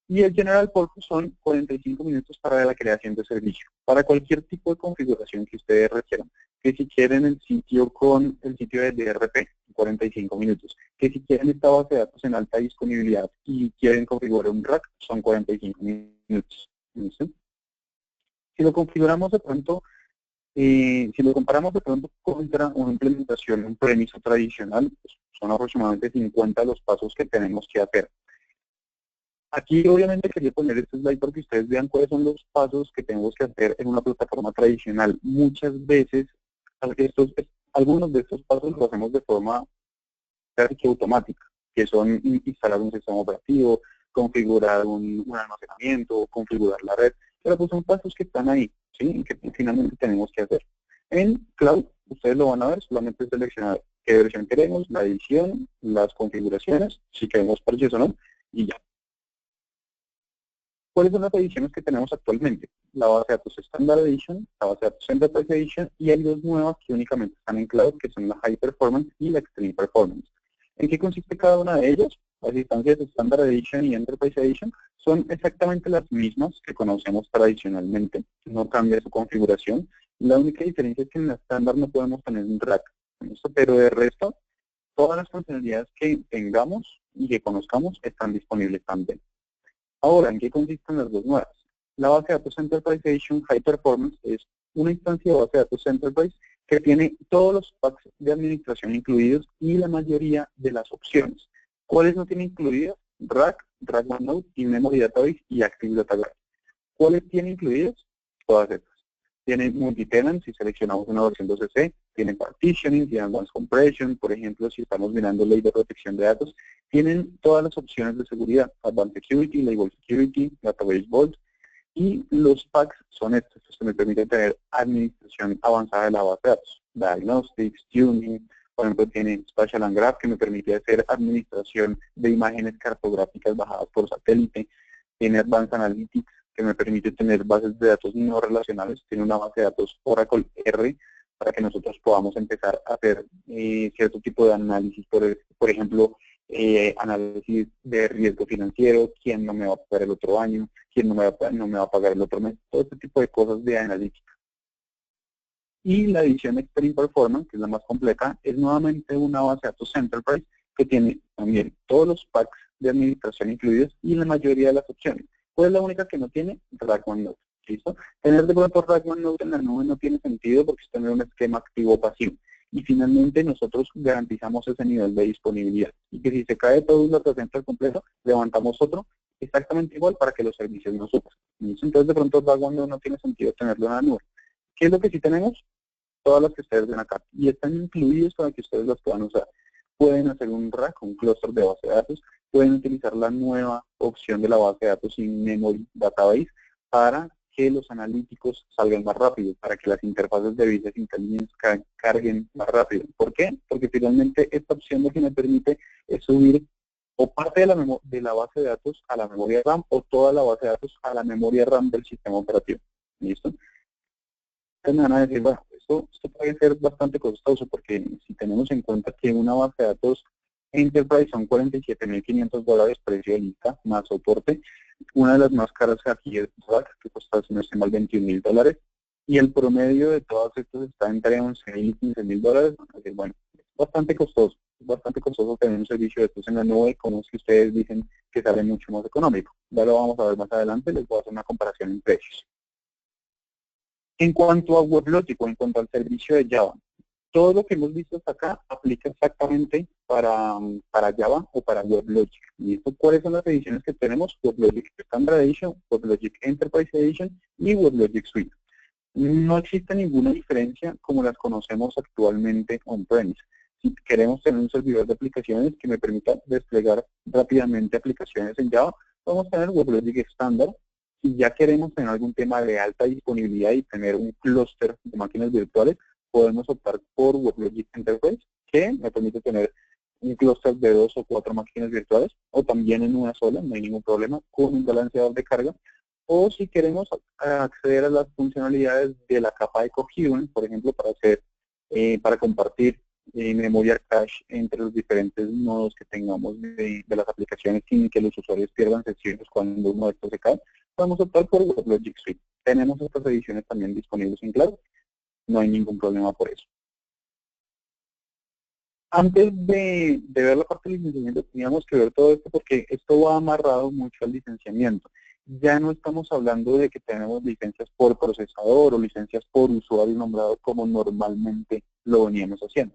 Y el General Purpose son 45 minutos para la creación de servicio, para cualquier tipo de configuración que ustedes requieran. Que si quieren el sitio con el sitio de DRP, 45 minutos. Que si quieren esta base de datos en alta disponibilidad y quieren configurar un rack, son 45 minutos. ¿Listo? Si lo configuramos de pronto, si lo comparamos de pronto contra una implementación, un permiso tradicional, pues son aproximadamente 50 los pasos que tenemos que hacer. Aquí obviamente quería poner este slide para que ustedes vean cuáles son los pasos que tenemos que hacer en una plataforma tradicional. Muchas veces algunos de estos pasos los hacemos de forma casi que automática, que son instalar un sistema operativo, configurar un almacenamiento, configurar la red, pero pues son pasos que están ahí, ¿sí? Y que finalmente tenemos que hacer. En Cloud, ustedes lo van a ver, solamente seleccionar qué versión queremos, la edición, las configuraciones, si queremos parches o no, y ya. ¿Cuáles son las ediciones que tenemos actualmente? La base de datos Standard Edition, la base de datos Enterprise Edition, y hay dos nuevas que únicamente están en Cloud, que son la High Performance y la Extreme Performance. ¿En qué consiste cada una de ellas? Las instancias Standard Edition y Enterprise Edition son exactamente las mismas que conocemos tradicionalmente, no cambia su configuración. La única diferencia es que en la Standard no podemos tener un rack, pero de resto, todas las funcionalidades que tengamos y que conozcamos están disponibles también. Ahora, ¿en qué consisten las dos nuevas? La base de datos Enterprise Edition High Performance es una instancia de base de datos Enterprise que tiene todos los packs de administración incluidos y la mayoría de las opciones. ¿Cuáles no tiene incluidas? Rack, Rack OneNote, In-Memory Database y Active Data Graph. ¿Cuáles tiene incluidas? Todas estas. Tiene multi-tenant si seleccionamos una versión 2CC, tiene partitioning, tiene advanced compression, por ejemplo, si estamos mirando ley de protección de datos, tienen todas las opciones de seguridad, Advanced Security, Label Security, Database Vault, y los packs son estos, que me permiten tener administración avanzada de la base de datos, Diagnostics, Tuning, por ejemplo, tiene Spatial and Graph, que me permite hacer administración de imágenes cartográficas bajadas por satélite, tiene Advanced Analytics, que me permite tener bases de datos no relacionales, tiene una base de datos Oracle R para que nosotros podamos empezar a hacer cierto tipo de análisis, por ejemplo, análisis de riesgo financiero, quién no me va a pagar el otro año, quién no me va a pagar el otro mes, todo este tipo de cosas de analítica. Y la edición Extreme Performance, que es la más compleja, es nuevamente una base de datos Enterprise que tiene también todos los packs de administración incluidos y la mayoría de las opciones. ¿Cuál es la única que no tiene? Rack OneNote. ¿Listo? Tener de pronto Rack OneNote en la nube no tiene sentido porque es tener un esquema activo pasivo. Y finalmente nosotros garantizamos ese nivel de disponibilidad. Y que si se cae todo el data center completo, levantamos otro exactamente igual para que los servicios no sufran. Entonces de pronto Rack OneNote no tiene sentido tenerlo en la nube. ¿Qué es lo que sí tenemos? Todas las que ustedes ven acá. Y están incluidos para que ustedes las puedan usar. Pueden hacer un rack, un clúster de base de datos, pueden utilizar la nueva opción de la base de datos In-Memory Database para que los analíticos salgan más rápido, para que las interfaces de Business Intelligence carguen más rápido. ¿Por qué? Porque finalmente esta opción lo que me permite es subir o parte de la base de datos a la memoria RAM o toda la base de datos a la memoria RAM del sistema operativo. ¿Listo? Entonces me van a decir, bueno, esto puede ser bastante costoso porque si tenemos en cuenta que una base de datos Enterprise son $47.500 precio de lista más soporte, una de las más caras aquí es RAC, que cuesta, si no estoy mal, $21.000, y el promedio de todas estas está entre $11.000 y $15.000. Entonces, bueno, es bastante costoso tener un servicio de estos en la nube, como es que ustedes dicen que sale mucho más económico. Ya lo vamos a ver más adelante, les voy a hacer una comparación en precios. En cuanto a WebLogic o en cuanto al servicio de Java, todo lo que hemos visto hasta acá aplica exactamente para Java o para WebLogic. ¿Listo? ¿Cuáles son las ediciones que tenemos? WebLogic Standard Edition, WebLogic Enterprise Edition y WebLogic Suite. No existe ninguna diferencia como las conocemos actualmente on-premise. Si queremos tener un servidor de aplicaciones que me permita desplegar rápidamente aplicaciones en Java, vamos a tener WebLogic Standard. Si ya queremos tener algún tema de alta disponibilidad y tener un clúster de máquinas virtuales, podemos optar por WebLogic Enterprise, que me permite tener un clúster de 2 o 4 máquinas virtuales, o también en una sola, no hay ningún problema, con un balanceador de carga. O si queremos acceder a las funcionalidades de la capa de Coherent, por ejemplo, para compartir memoria cache entre los diferentes nodos que tengamos de las aplicaciones sin que los usuarios pierdan sesiones cuando uno de estos se cae, podemos optar por WebLogic Suite. Tenemos estas ediciones también disponibles en Cloud, no hay ningún problema por eso. Antes de ver la parte del licenciamiento, teníamos que ver todo esto porque esto va amarrado mucho al licenciamiento. Ya no estamos hablando de que tenemos licencias por procesador o licencias por usuario nombrado como normalmente lo veníamos haciendo.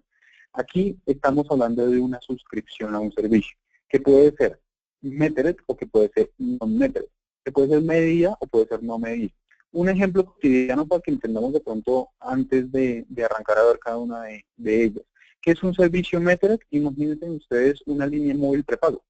Aquí estamos hablando de una suscripción a un servicio, que puede ser Metered o que puede ser non-Metered, que puede ser medida o puede ser no medida. Un ejemplo cotidiano para que entendamos de pronto antes de arrancar a ver cada una de ellas. ¿Qué es un servicio Metered? Imagínense ustedes una línea móvil prepago.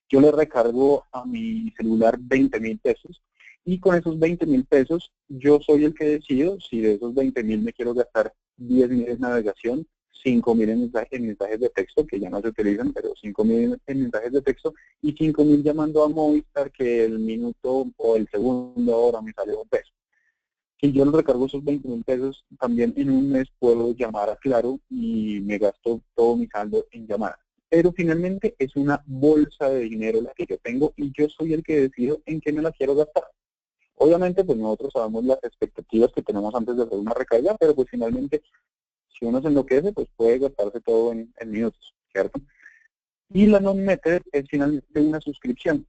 Yo le recargo a mi celular 20.000 pesos y con esos 20.000 pesos yo soy el que decido si de esos 20.000 me quiero gastar 10.000 en navegación, 5.000 en mensajes de texto, que ya no se utilizan, pero 5.000 en mensajes de texto y 5.000 llamando a Movistar, que el minuto o el segundo hora me sale $1. Si yo le recargo esos 20.000 pesos, también en un mes puedo llamar a Claro y me gasto todo mi saldo en llamadas. Pero finalmente es una bolsa de dinero la que yo tengo y yo soy el que decido en qué me la quiero gastar. Obviamente, pues nosotros sabemos las expectativas que tenemos antes de hacer una recarga, pero pues finalmente, si uno se enloquece, pues puede gastarse todo en minutos, ¿cierto? Y la non-metered es finalmente una suscripción.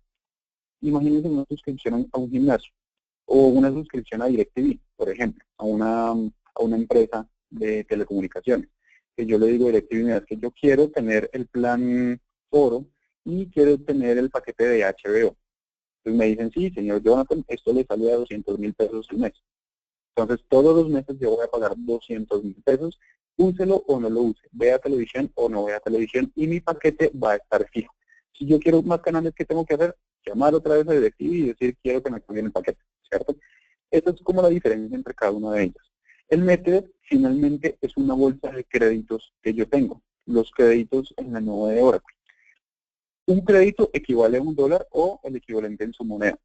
Imagínense una suscripción a un gimnasio o una suscripción a DirecTV, por ejemplo, a una empresa de telecomunicaciones. Que yo le digo a DirecTV, mira, es que yo quiero tener el plan oro y quiero tener el paquete de HBO. Entonces me dicen, sí, señor Jonathan, esto le sale a 200.000 pesos al mes. Entonces todos los meses yo voy a pagar 200.000 pesos, úselo o no lo use, vea televisión o no vea televisión y mi paquete va a estar fijo. Si yo quiero más canales, ¿qué tengo que hacer? Llamar otra vez a DirecTV y decir, quiero que me cambien el paquete, ¿cierto? Esta es como la diferencia entre cada una de ellas. El Metered finalmente es una bolsa de créditos que yo tengo, los créditos en la nube de Oracle. Un crédito equivale a $1 o el equivalente en su moneda.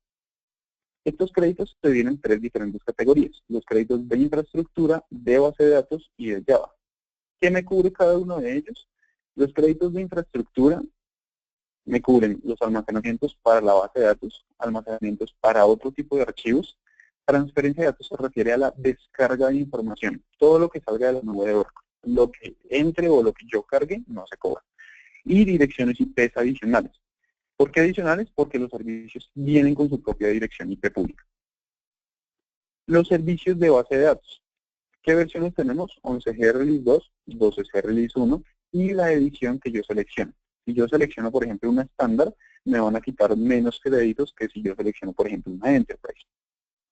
Estos créditos se dividen en 3 diferentes categorías, los créditos de infraestructura, de base de datos y de Java. ¿Qué me cubre cada uno de ellos? Los créditos de infraestructura me cubren los almacenamientos para la base de datos, almacenamientos para otro tipo de archivos. Transferencia de datos se refiere a la descarga de información. Todo lo que salga de la nube de Oracle, lo que entre o lo que yo cargue, no se cobra. Y direcciones IP adicionales. ¿Por qué adicionales? Porque los servicios vienen con su propia dirección IP pública. Los servicios de base de datos. ¿Qué versiones tenemos? 11G Release 2, 12C Release 1 y la edición que yo selecciono. Si yo selecciono, por ejemplo, una estándar, me van a quitar menos créditos que si yo selecciono, por ejemplo, una Enterprise.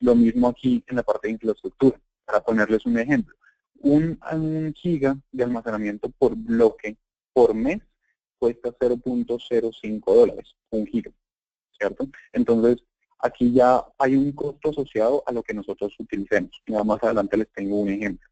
Lo mismo aquí en la parte de infraestructura. Para ponerles un ejemplo, un giga de almacenamiento por bloque por mes cuesta $0.05, un giga, ¿cierto? Entonces, aquí ya hay un costo asociado a lo que nosotros utilicemos. Ya más adelante les tengo un ejemplo.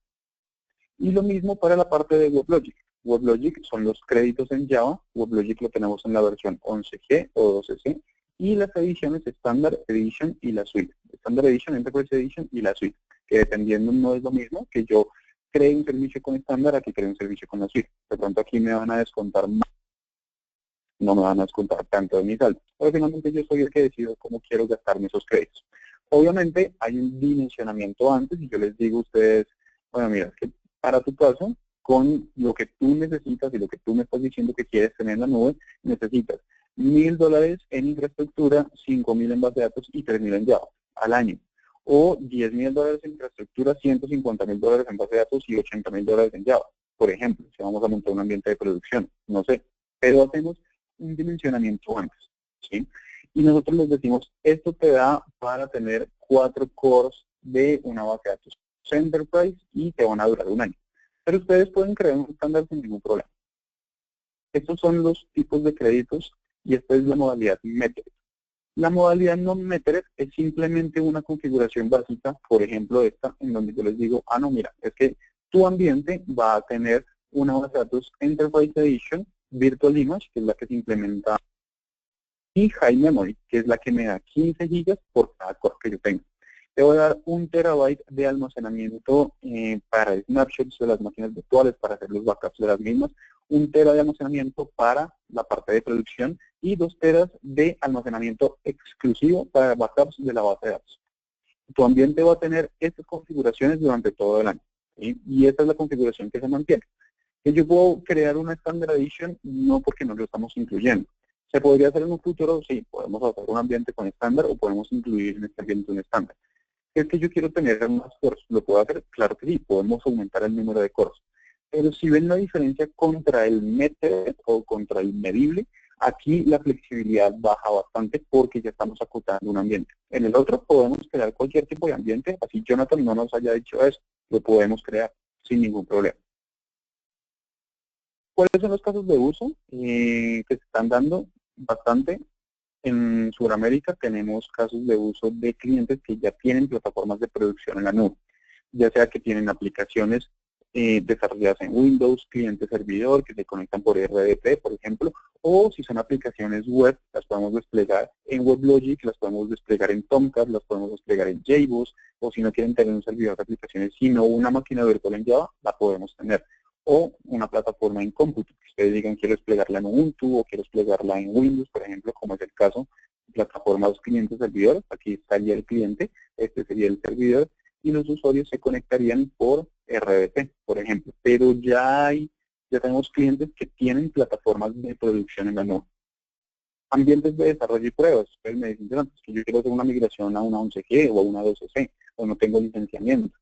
Y lo mismo para la parte de WebLogic. WebLogic son los créditos en Java. WebLogic lo tenemos en la versión 11G o 12C. Y las ediciones Standard Edition y la Suite. Standard Edition, Enterprise Edition y la Suite. Que dependiendo no es lo mismo que yo cree un servicio con estándar a que cree un servicio con la Suite. De pronto aquí me van a descontar más, no me van a descontar tanto de mi saldo. Pero finalmente yo soy el que decido cómo quiero gastarme esos créditos. Obviamente hay un dimensionamiento antes y yo les digo a ustedes, bueno, mira, es que para tu caso, con lo que tú necesitas y lo que tú me estás diciendo que quieres tener en la nube, necesitas $1,000 en infraestructura, 5,000 en base de datos y 3,000 en Java al año. O $10,000 en infraestructura, $150,000 en base de datos y $80,000 en Java. Por ejemplo, si vamos a montar un ambiente de producción, no sé. Pero hacemos un dimensionamiento antes, ¿sí? Y nosotros les decimos, esto te da para tener 4 cores de una base de datos Enterprise y te van a durar un año. Pero ustedes pueden crear un estándar sin ningún problema. Estos son los tipos de créditos y esta es la modalidad Metered. La modalidad no Metered es simplemente una configuración básica, por ejemplo esta, en donde yo les digo, no, mira, es que tu ambiente va a tener una base de datos Enterprise Edition, Virtual Image, que es la que se implementa, y High Memory, que es la que me da 15 gigas por cada core que yo tengo. Te voy a dar 1 terabyte de almacenamiento para snapshots de las máquinas virtuales, para hacer los backups de las mismas, 1 tera de almacenamiento para la parte de producción y 2 teras de almacenamiento exclusivo para backups de la base de datos. Tu ambiente va a tener estas configuraciones durante todo el año, ¿sí? Y esta es la configuración que se mantiene. Que yo puedo crear una Standard Edition, no porque no lo estamos incluyendo. ¿Se podría hacer en un futuro? Sí, podemos hacer un ambiente con estándar o podemos incluir en este ambiente un estándar. ¿Es que yo quiero tener más cores? ¿Lo puedo hacer? Claro que sí, podemos aumentar el número de cores. Pero si ven la diferencia contra el metered o contra el medible, aquí la flexibilidad baja bastante porque ya estamos acotando un ambiente. En el otro podemos crear cualquier tipo de ambiente, así Jonathan no nos haya dicho eso, lo podemos crear sin ningún problema. ¿Cuáles son los casos de uso que se están dando bastante? En Sudamérica tenemos casos de uso de clientes que ya tienen plataformas de producción en la nube, ya sea que tienen aplicaciones desarrolladas en Windows, cliente servidor, que se conectan por RDP, por ejemplo, o si son aplicaciones web, las podemos desplegar en WebLogic, las podemos desplegar en Tomcat, las podemos desplegar en JBoss, o si no quieren tener un servidor de aplicaciones, sino una máquina virtual en Java, la podemos tener. O una plataforma en cómputo, que ustedes digan quiero desplegarla en Ubuntu o quiero desplegarla en Windows, por ejemplo, como es el caso de plataformas cliente-servidor. Aquí estaría el cliente, este sería el servidor, y los usuarios se conectarían por RDP, por ejemplo. Pero ya tenemos clientes que tienen plataformas de producción en la nube. Ambientes de desarrollo y pruebas. Ustedes me dicen, "No, pues que yo quiero hacer una migración a una 11G o a una 12C, o no tengo licenciamiento".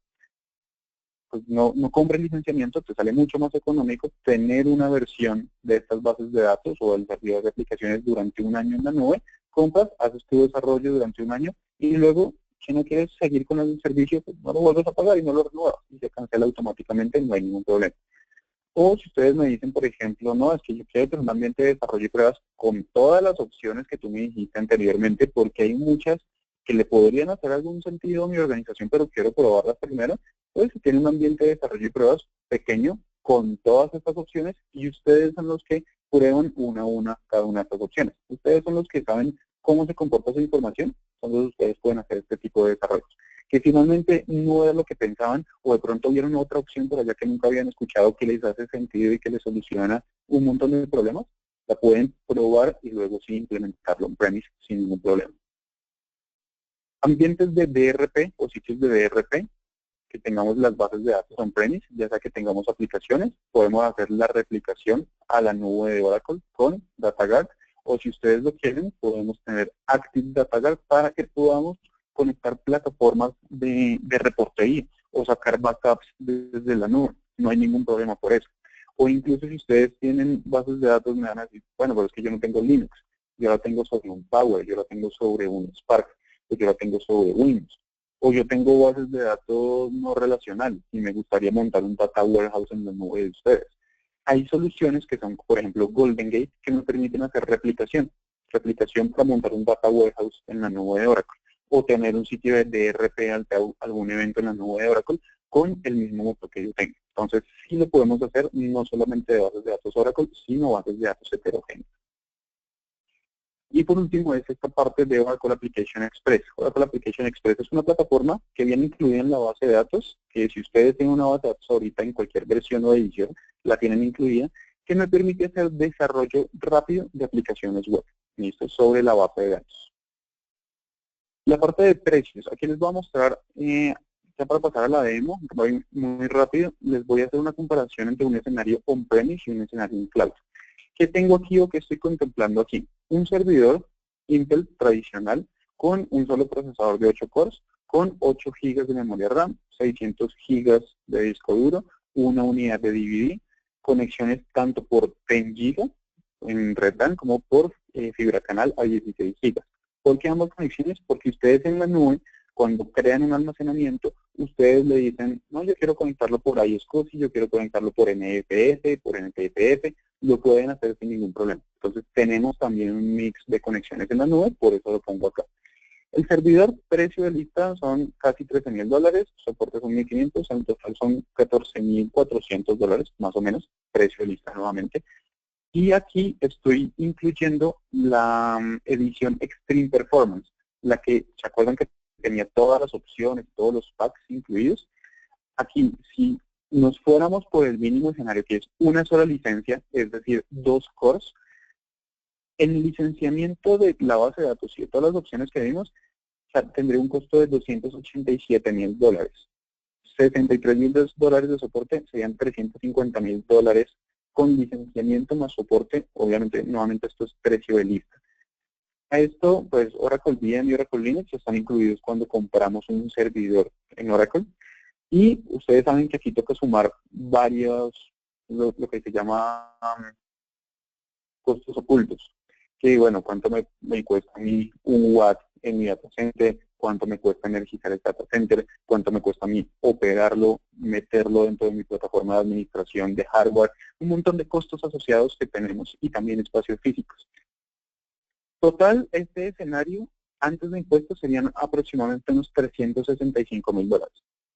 Pues no compres licenciamiento, te sale mucho más económico tener una versión de estas bases de datos o del servidor de aplicaciones durante un año en la nube, compras, haces tu desarrollo durante un año y luego, si no quieres seguir con el servicio, pues no lo vuelves a pagar y no lo renuevas y se cancela automáticamente, no hay ningún problema. O si ustedes me dicen, por ejemplo, no, es que yo quiero tener un ambiente de desarrollo y pruebas con todas las opciones que tú me dijiste anteriormente, porque hay muchas que le podrían hacer algún sentido a mi organización, pero quiero probarlas primero, pues si tiene un ambiente de desarrollo y pruebas pequeño con todas estas opciones y ustedes son los que prueban una a una cada una de estas opciones. Ustedes son los que saben cómo se comporta esa información, entonces ustedes pueden hacer este tipo de desarrollos. Que finalmente no era lo que pensaban o de pronto vieron otra opción por allá que nunca habían escuchado que les hace sentido y que les soluciona un montón de problemas, la pueden probar y luego sí implementarlo on-premise sin ningún problema. Ambientes de DRP o sitios de DRP, que tengamos las bases de datos on-premise, ya sea que tengamos aplicaciones, podemos hacer la replicación a la nube de Oracle con DataGuard, o si ustedes lo quieren, podemos tener Active DataGuard para que podamos conectar plataformas de reportería o sacar backups desde la nube. No hay ningún problema por eso. O incluso si ustedes tienen bases de datos, me van a decir, bueno, pero es que yo no tengo Linux, yo la tengo sobre un Power, yo la tengo sobre un Spark, o yo la tengo sobre Windows. O yo tengo bases de datos no relacionales y me gustaría montar un data warehouse en la nube de ustedes. Hay soluciones que son, por ejemplo, Golden Gate, que me permiten hacer replicación para montar un data warehouse en la nube de Oracle, o tener un sitio de DRP ante algún evento en la nube de Oracle con el mismo motor que yo tengo. Entonces, sí lo podemos hacer no solamente de bases de datos Oracle, sino bases de datos heterogéneas. Y por último es esta parte de Oracle Application Express. Oracle Application Express es una plataforma que viene incluida en la base de datos, que si ustedes tienen una base de datos ahorita en cualquier versión o edición, la tienen incluida, que me permite hacer desarrollo rápido de aplicaciones web. Listo, sobre la base de datos. La parte de precios, aquí les voy a mostrar, ya para pasar a la demo, voy muy rápido, les voy a hacer una comparación entre un escenario on-premise y un escenario en cloud. ¿Qué tengo aquí o qué estoy contemplando aquí? Un servidor Intel tradicional con un solo procesador de 8 cores, con 8 GB de memoria RAM, 600 GB de disco duro, una unidad de DVD, conexiones tanto por 10 GB en red LAN como por fibra canal a 16 GB. ¿Por qué ambas conexiones? Porque ustedes en la nube, cuando crean un almacenamiento, ustedes le dicen, no, yo quiero conectarlo por iSCSI, yo quiero conectarlo por NFS, por NTFS, lo pueden hacer sin ningún problema. Entonces tenemos también un mix de conexiones en la nube, por eso lo pongo acá. El servidor, precio de lista son casi $13,000, soporte son 1.500, en total son $14,400, más o menos, precio de lista nuevamente. Y aquí estoy incluyendo la edición Extreme Performance, la que, ¿se acuerdan que tenía todas las opciones, todos los packs incluidos? Aquí, si nos fuéramos por el mínimo escenario, que es una sola licencia, es decir, 2 cores, el licenciamiento de la base de datos y de todas las opciones que vimos, tendría un costo de $287,000. $63,000 de soporte serían $350,000 con licenciamiento más soporte. Obviamente, nuevamente esto es precio de lista. A esto, pues Oracle VM y Oracle Linux están incluidos cuando compramos un servidor en Oracle. Y ustedes saben que aquí toca sumar varios, lo que se llama costos ocultos. Que bueno, cuánto me cuesta a mí un watt en mi data center, cuánto me cuesta energizar el data center, cuánto me cuesta a mí operarlo, meterlo dentro de mi plataforma de administración de hardware, un montón de costos asociados que tenemos y también espacios físicos. Total, este escenario, antes de impuestos, serían aproximadamente unos $365,000.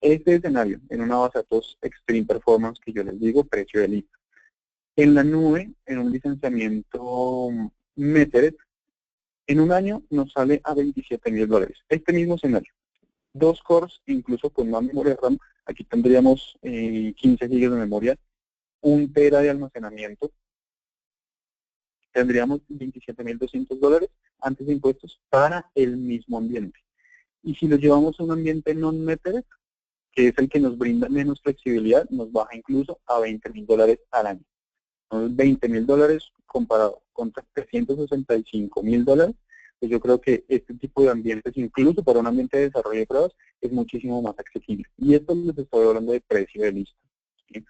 Este escenario, en una base de datos Extreme Performance, que yo les digo, precio de lista. En la nube, en un licenciamiento Meteret, en un año nos sale a $27,000. Este mismo escenario. 2 cores, incluso con más memoria RAM, aquí tendríamos 15 GB de memoria, 1 tera de almacenamiento, tendríamos $27,200 antes de impuestos para el mismo ambiente. Y si lo llevamos a un ambiente non-Meteret, que es el que nos brinda menos flexibilidad, nos baja incluso a $20,000 al año. Entonces, $20,000 comparado contra $365,000, pues yo creo que este tipo de ambientes, incluso para un ambiente de desarrollo de pruebas, es muchísimo más accesible. Y esto les estoy hablando de precio de lista. ¿Sí?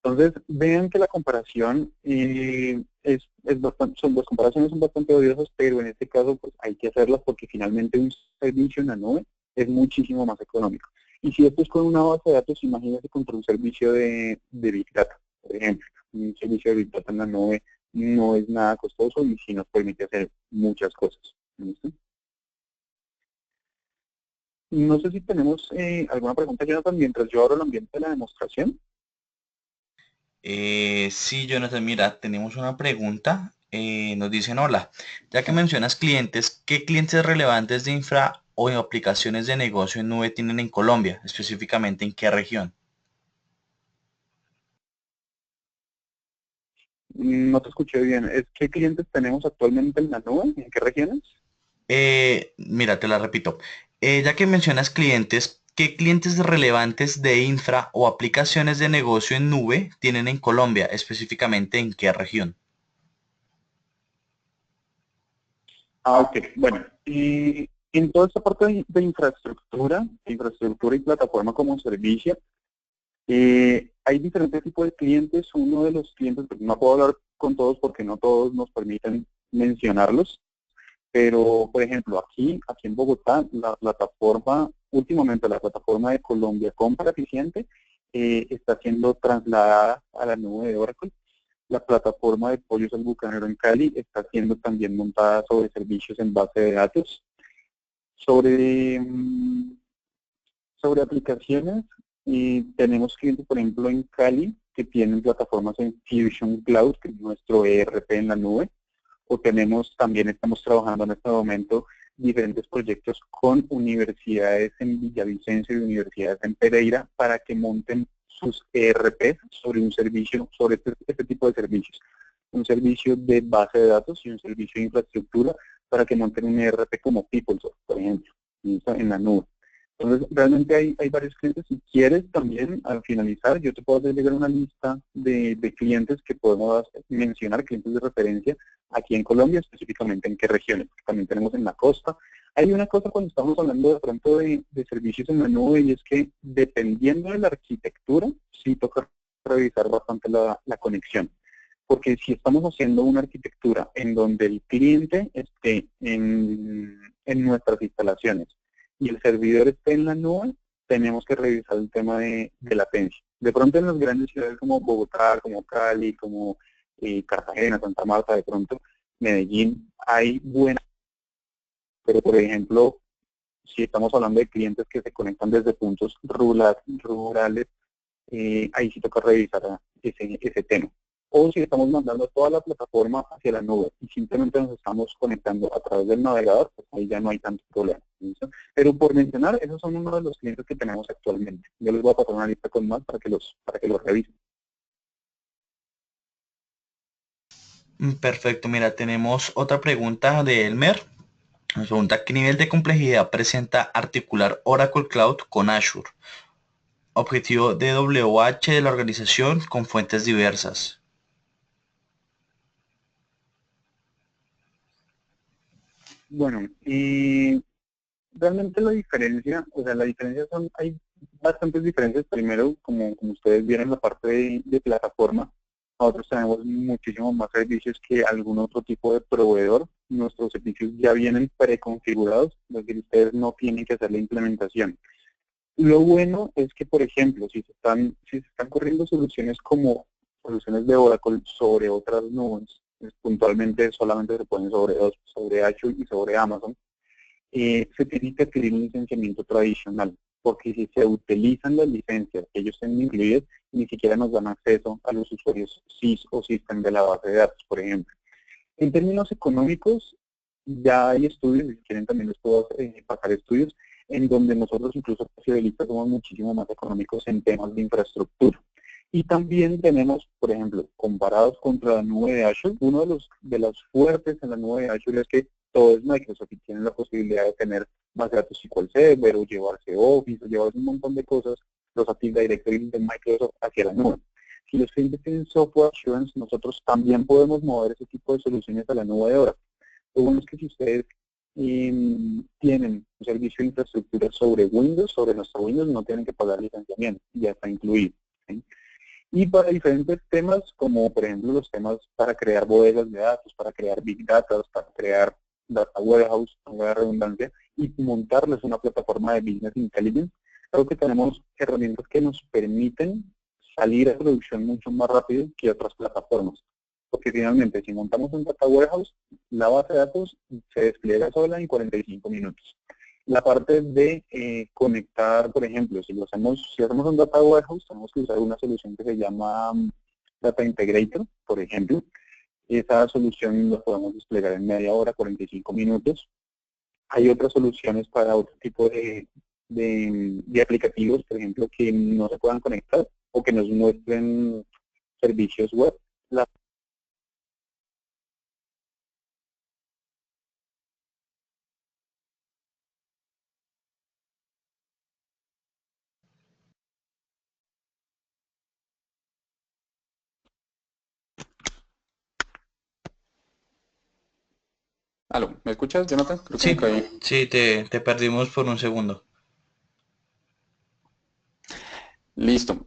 Entonces, vean que la comparación las comparaciones son bastante odiosas, pero en este caso pues hay que hacerlas porque finalmente un servicio en la nube es muchísimo más económico. Y si esto es con una base de datos, imagínense contra un servicio de Big Data, por ejemplo. Un servicio de Big Data en la nube no es nada costoso y sí nos permite hacer muchas cosas. ¿Listo? No sé si tenemos alguna pregunta, Jonathan, mientras yo abro el ambiente de la demostración.
Sí, Jonathan, mira, tenemos una pregunta. Nos dicen, hola, ya que mencionas clientes, ¿qué clientes relevantes de infra o aplicaciones de negocio en nube tienen en Colombia? Específicamente, ¿en qué región?
No te escuché bien. ¿Qué clientes tenemos actualmente en la nube? ¿En qué regiones?
Mira, te la repito. Ya que mencionas clientes, ¿qué clientes relevantes de infra o aplicaciones de negocio en nube tienen en Colombia? Específicamente, ¿en qué región?
Ok. Bueno, en toda esta parte de infraestructura y plataforma como servicio, hay diferentes tipos de clientes. Uno de los clientes, pues no puedo hablar con todos porque no todos nos permiten mencionarlos, pero por ejemplo, aquí en Bogotá, últimamente la plataforma de Colombia Compra Eficiente está siendo trasladada a la nube de Oracle. La plataforma de Pollos al Bucanero en Cali está siendo también montada sobre servicios en base de datos. Sobre aplicaciones, Y tenemos clientes, por ejemplo, en Cali, que tienen plataformas en Fusion Cloud, que es nuestro ERP en la nube, o tenemos, también estamos trabajando en este momento diferentes proyectos con universidades en Villavicencio y universidades en Pereira para que monten sus ERP sobre un servicio, sobre este tipo de servicios. Un servicio de base de datos y un servicio de infraestructura para que monten un ERP como PeopleSoft, por ejemplo, en la nube. Entonces, realmente hay varios clientes. Si quieres también, al finalizar, yo te puedo hacer llegar una lista de clientes que podemos mencionar, clientes de referencia, aquí en Colombia, específicamente en qué regiones, porque también tenemos en la costa. Hay una cosa cuando estamos hablando de pronto de servicios en la nube, y es que dependiendo de la arquitectura, sí toca revisar bastante la conexión. Porque si estamos haciendo una arquitectura en donde el cliente esté en nuestras instalaciones y el servidor esté en la nube, tenemos que revisar el tema de latencia. De pronto en las grandes ciudades como Bogotá, como Cali, como Cartagena, Santa Marta, de pronto Medellín, hay buena, pero por ejemplo, si estamos hablando de clientes que se conectan desde puntos rurales, ahí sí toca revisar ese tema. O si estamos mandando toda la plataforma hacia la nube y simplemente nos estamos conectando a través del navegador, pues ahí ya no hay tanto problema. ¿Listo? Pero por mencionar, esos son uno de los clientes que tenemos actualmente. Yo les voy a pasar una lista con más para que los revisen.
Perfecto, mira, tenemos otra pregunta de Elmer. Nos pregunta qué nivel de complejidad presenta articular Oracle Cloud con Azure. Objetivo de WH de la organización con fuentes diversas.
Bueno, realmente la diferencia, o sea, la diferencia son, hay bastantes diferencias. Primero, como ustedes vieron, la parte de plataforma, nosotros tenemos muchísimos más servicios que algún otro tipo de proveedor. Nuestros servicios ya vienen preconfigurados, es decir, ustedes no tienen que hacer la implementación. Lo bueno es que, por ejemplo, si se están corriendo soluciones como soluciones de Oracle sobre otras nubes, pues, puntualmente solamente se ponen sobre dos, sobre Azure y sobre Amazon, se tiene que adquirir un licenciamiento tradicional, porque si se utilizan las licencias que ellos tienen incluidas, ni siquiera nos dan acceso a los usuarios SIS o System de la base de datos, por ejemplo. En términos económicos, ya hay estudios, si quieren también les puedo pasar estudios, en donde nosotros incluso posibilistas somos muchísimo más económicos en temas de infraestructura. Y también tenemos, por ejemplo, comparados contra la nube de Azure, uno de los fuertes en la nube de Azure es que todo es Microsoft y tienen la posibilidad de tener más datos SQL Server o llevarse Office o llevarse un montón de cosas, los Active Directory de Microsoft hacia la nube. Si los clientes tienen software assurance, nosotros también podemos mover ese tipo de soluciones a la nube de Oracle. Lo bueno es que si ustedes tienen un servicio de infraestructura sobre Windows, sobre nuestro Windows, no tienen que pagar licenciamiento, ya está incluido. ¿Sí? Y para diferentes temas, como por ejemplo los temas para crear bodegas de datos, para crear big data, para crear data warehouse, con la redundancia, y montarles una plataforma de business intelligence, creo que tenemos herramientas que nos permiten salir a producción mucho más rápido que otras plataformas. Porque finalmente, si montamos un data warehouse, la base de datos se despliega sola en 45 minutos. La parte de conectar, por ejemplo, si hacemos un data warehouse, tenemos que usar una solución que se llama Data Integrator, por ejemplo. Esa solución la podemos desplegar en media hora, 45 minutos. Hay otras soluciones para otro tipo de aplicativos, por ejemplo, que no se puedan conectar o que nos muestren servicios web.
Aló, ¿me escuchas, Jonathan? Creo que me
Sí,
caí.
sí, te perdimos por un segundo.
Listo.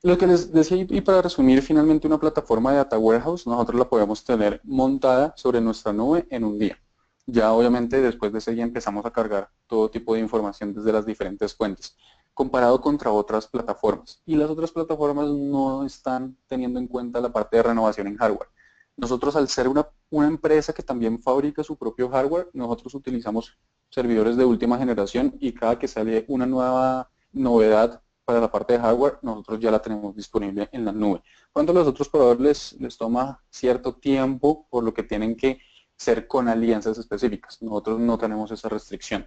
Lo que les decía, y para resumir, finalmente una plataforma de Data Warehouse, nosotros la podemos tener montada sobre nuestra nube en un día. Ya obviamente después de ese día empezamos a cargar todo tipo de información desde las diferentes fuentes, comparado contra otras plataformas. Y las otras plataformas no están teniendo en cuenta la parte de renovación en hardware. Nosotros, al ser una empresa que también fabrica su propio hardware, nosotros utilizamos servidores de última generación y cada que sale una nueva novedad para la parte de hardware, nosotros ya la tenemos disponible en la nube. Cuando a los otros proveedores les toma cierto tiempo, por lo que tienen que ser con alianzas específicas. Nosotros no tenemos esa restricción.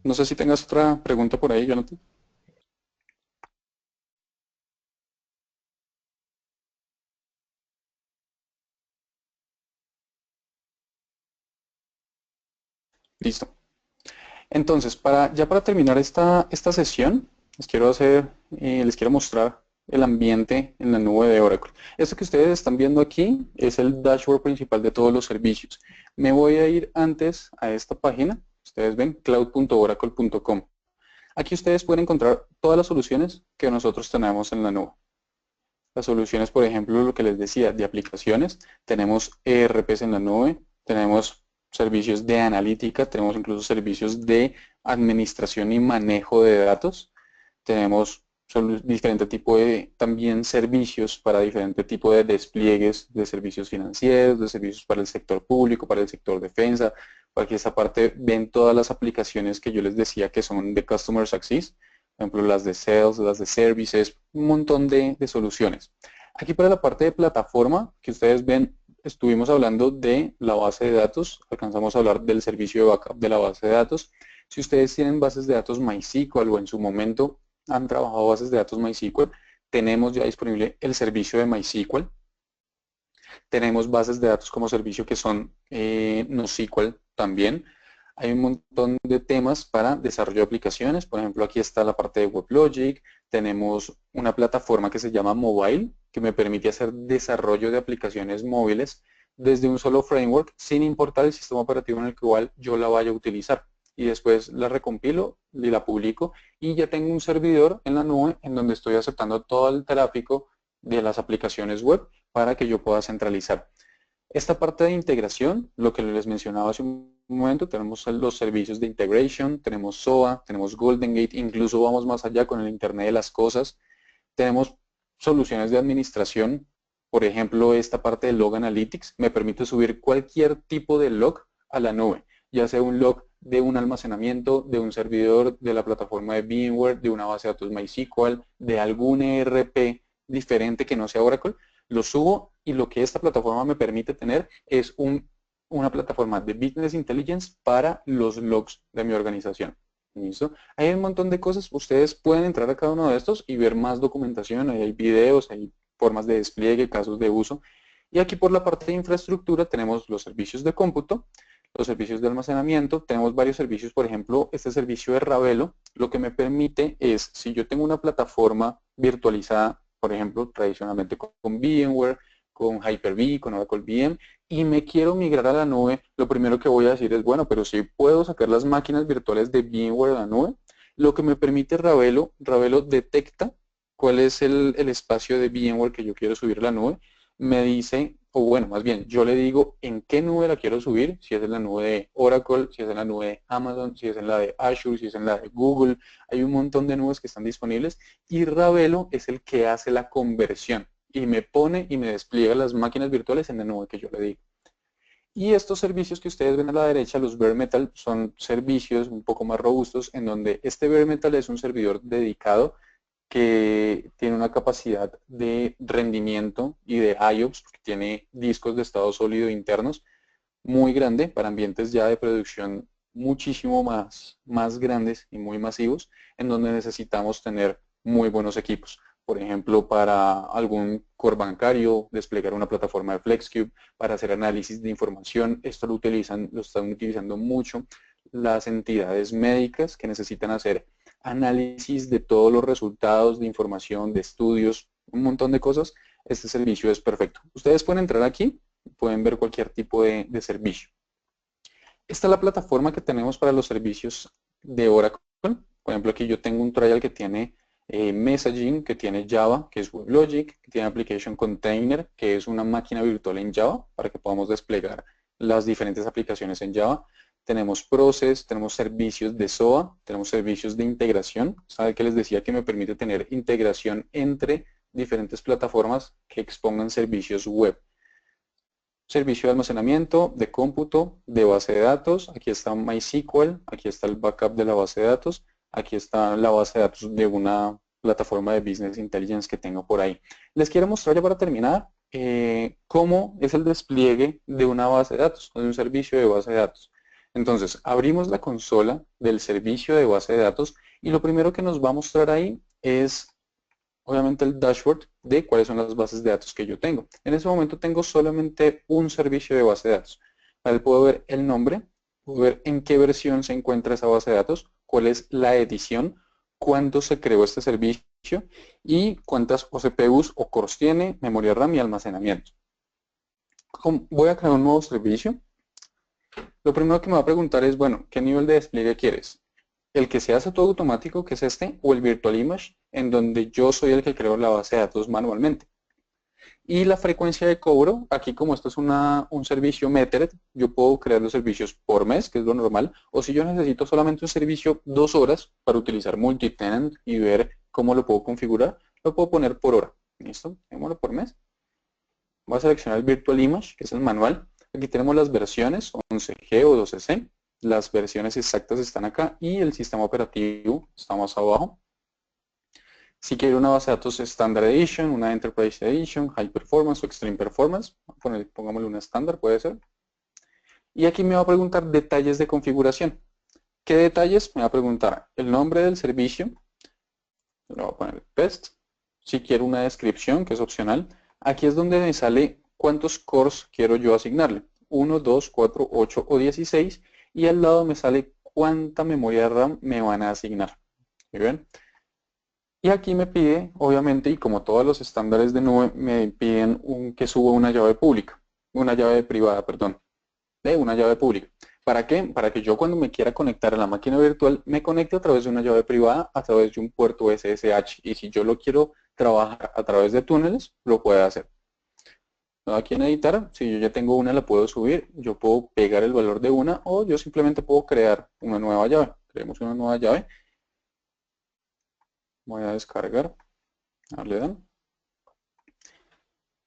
No sé si tengas otra pregunta por ahí, Jonathan. Listo. Entonces, ya para terminar esta sesión, les quiero mostrar el ambiente en la nube de Oracle. Esto que ustedes están viendo aquí es el dashboard principal de todos los servicios. Me voy a ir antes a esta página. Ustedes ven cloud.oracle.com. Aquí ustedes pueden encontrar todas las soluciones que nosotros tenemos en la nube. Las soluciones, por ejemplo, lo que les decía, de aplicaciones, tenemos ERPs en la nube, tenemos servicios de analítica, tenemos incluso servicios de administración y manejo de datos, tenemos diferente tipo de también servicios para diferente tipo de despliegues de servicios financieros, de servicios para el sector público, para el sector defensa. Para que esa parte ven todas las aplicaciones que yo les decía que son de Customer Success, por ejemplo las de Sales, las de Services, un montón de soluciones. Aquí para la parte de plataforma que ustedes ven, estuvimos hablando de la base de datos, alcanzamos a hablar del servicio de backup de la base de datos. Si ustedes tienen bases de datos MySQL o en su momento han trabajado bases de datos MySQL, tenemos ya disponible el servicio de MySQL. Tenemos bases de datos como servicio que son NoSQL también. Hay un montón de temas para desarrollo de aplicaciones. Por ejemplo, aquí está la parte de WebLogic. Tenemos una plataforma que se llama Mobile, que me permite hacer desarrollo de aplicaciones móviles desde un solo framework, sin importar el sistema operativo en el cual yo la vaya a utilizar. Y después la recompilo y la publico y ya tengo un servidor en la nube en donde estoy aceptando todo el tráfico de las aplicaciones web para que yo pueda centralizar. Esta parte de integración, lo que les mencionaba hace un momento, tenemos los servicios de integration, tenemos SOA, tenemos Golden Gate, incluso vamos más allá con el Internet de las cosas. Tenemos soluciones de administración, por ejemplo, esta parte de Log Analytics me permite subir cualquier tipo de log a la nube, ya sea un log de un almacenamiento, de un servidor, de la plataforma de VMware, de una base de datos MySQL, de algún ERP diferente que no sea Oracle, lo subo y lo que esta plataforma me permite tener es una plataforma de Business Intelligence para los logs de mi organización. ¿Listo? Hay un montón de cosas, ustedes pueden entrar a cada uno de estos y ver más documentación, hay videos, hay formas de despliegue, casos de uso. Y aquí por la parte de infraestructura tenemos los servicios de cómputo, los servicios de almacenamiento, tenemos varios servicios, por ejemplo, este servicio de Ravelo, lo que me permite es, si yo tengo una plataforma virtualizada, por ejemplo, tradicionalmente con VMware, con Hyper-V, con Oracle VM, y me quiero migrar a la nube, lo primero que voy a decir es, bueno, pero si puedo sacar las máquinas virtuales de VMware a la nube, lo que me permite Ravelo detecta cuál es el espacio de VMware que yo quiero subir a la nube, me dice, o bueno, más bien, yo le digo en qué nube la quiero subir, si es en la nube de Oracle, si es en la nube de Amazon, si es en la de Azure, si es en la de Google, hay un montón de nubes que están disponibles y Ravelo es el que hace la conversión y me pone y me despliega las máquinas virtuales en la nube que yo le digo. Y estos servicios que ustedes ven a la derecha, los bare metal, son servicios un poco más robustos en donde este bare metal es un servidor dedicado que tiene una capacidad de rendimiento y de IOPS, que tiene discos de estado sólido internos muy grande para ambientes ya de producción muchísimo más grandes y muy masivos, en donde necesitamos tener muy buenos equipos. Por ejemplo, para algún core bancario, desplegar una plataforma de FlexCube, para hacer análisis de información, esto lo están utilizando mucho las entidades médicas que necesitan hacer análisis de todos los resultados de información, de estudios, un montón de cosas. Este servicio es perfecto. Ustedes pueden entrar aquí, pueden ver cualquier tipo de servicio. Esta es la plataforma que tenemos para los servicios de Oracle. Por ejemplo, aquí yo tengo un trial que tiene Messaging, que tiene Java, que es WebLogic, que tiene Application Container, que es una máquina virtual en Java para que podamos desplegar las diferentes aplicaciones en Java. Tenemos Process, tenemos servicios de SOA, tenemos servicios de integración. ¿Sabe que les decía que me permite tener integración entre diferentes plataformas que expongan servicios web? servicio de almacenamiento, de cómputo, de base de datos. Aquí está MySQL, aquí está el backup de la base de datos, aquí está la base de datos de una plataforma de Business Intelligence que tengo por ahí. Les quiero mostrar ya para terminar cómo es el despliegue de una base de datos, de un servicio de base de datos. Entonces, abrimos la consola del servicio de base de datos y lo primero que nos va a mostrar ahí es obviamente el dashboard de cuáles son las bases de datos que yo tengo. En ese momento tengo solamente un servicio de base de datos. Ahí puedo ver el nombre, puedo ver en qué versión se encuentra esa base de datos, cuál es la edición, cuándo se creó este servicio y cuántas OCPUs o cores tiene, memoria RAM y almacenamiento. Voy a crear un nuevo servicio. Lo primero que me va a preguntar es, bueno, ¿qué nivel de despliegue quieres? ¿El que se hace todo automático, que es este, o el Virtual Image, en donde yo soy el que creo la base de datos manualmente? Y la frecuencia de cobro, aquí como esto es un servicio Metered, yo puedo crear los servicios por mes, que es lo normal, o si yo necesito solamente un servicio 2 horas para utilizar multitenant y ver cómo lo puedo configurar, lo puedo poner por hora. ¿Listo? Démoslo por mes. Voy a seleccionar el Virtual Image, que es el manual. Aquí tenemos las versiones 11G o 12C. Las versiones exactas están acá y el sistema operativo está más abajo. Si quiero una base de datos Standard Edition, una Enterprise Edition, High Performance o Extreme Performance, pongámosle una estándar, puede ser. Y aquí me va a preguntar detalles de configuración. ¿Qué detalles? Me va a preguntar el nombre del servicio. Le voy a poner PEST. Si quiero una descripción, que es opcional. Aquí es donde me sale cuántos cores quiero yo asignarle. 1, 2, 4, 8 o 16. Y al lado me sale cuánta memoria RAM me van a asignar. ¿Sí ven? Y aquí me pide, obviamente, y como todos los estándares de nube, me piden que suba una llave pública, una llave privada, perdón, una llave pública. ¿Para qué? Para que yo cuando me quiera conectar a la máquina virtual, me conecte a través de una llave privada, a través de un puerto SSH. Y si yo lo quiero trabajar a través de túneles, lo puede hacer. Aquí en editar, si yo ya tengo una, la puedo subir, yo puedo pegar el valor de una o yo simplemente puedo crear una nueva llave. Creemos una nueva llave. Voy a descargar. Le dan.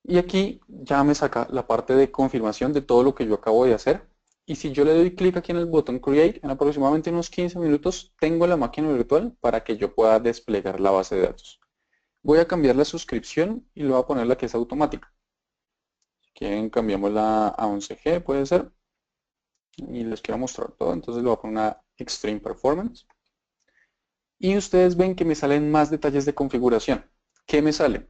Y aquí ya me saca la parte de confirmación de todo lo que yo acabo de hacer. Y si yo le doy clic aquí en el botón Create, en aproximadamente unos 15 minutos tengo la máquina virtual para que yo pueda desplegar la base de datos. Voy a cambiar la suscripción y le voy a poner la que es automática. Si quieren cambiémosla a 11G, puede ser. Y les quiero mostrar todo, entonces le voy a poner una Extreme Performance. Y ustedes ven que me salen más detalles de configuración. ¿Qué me sale?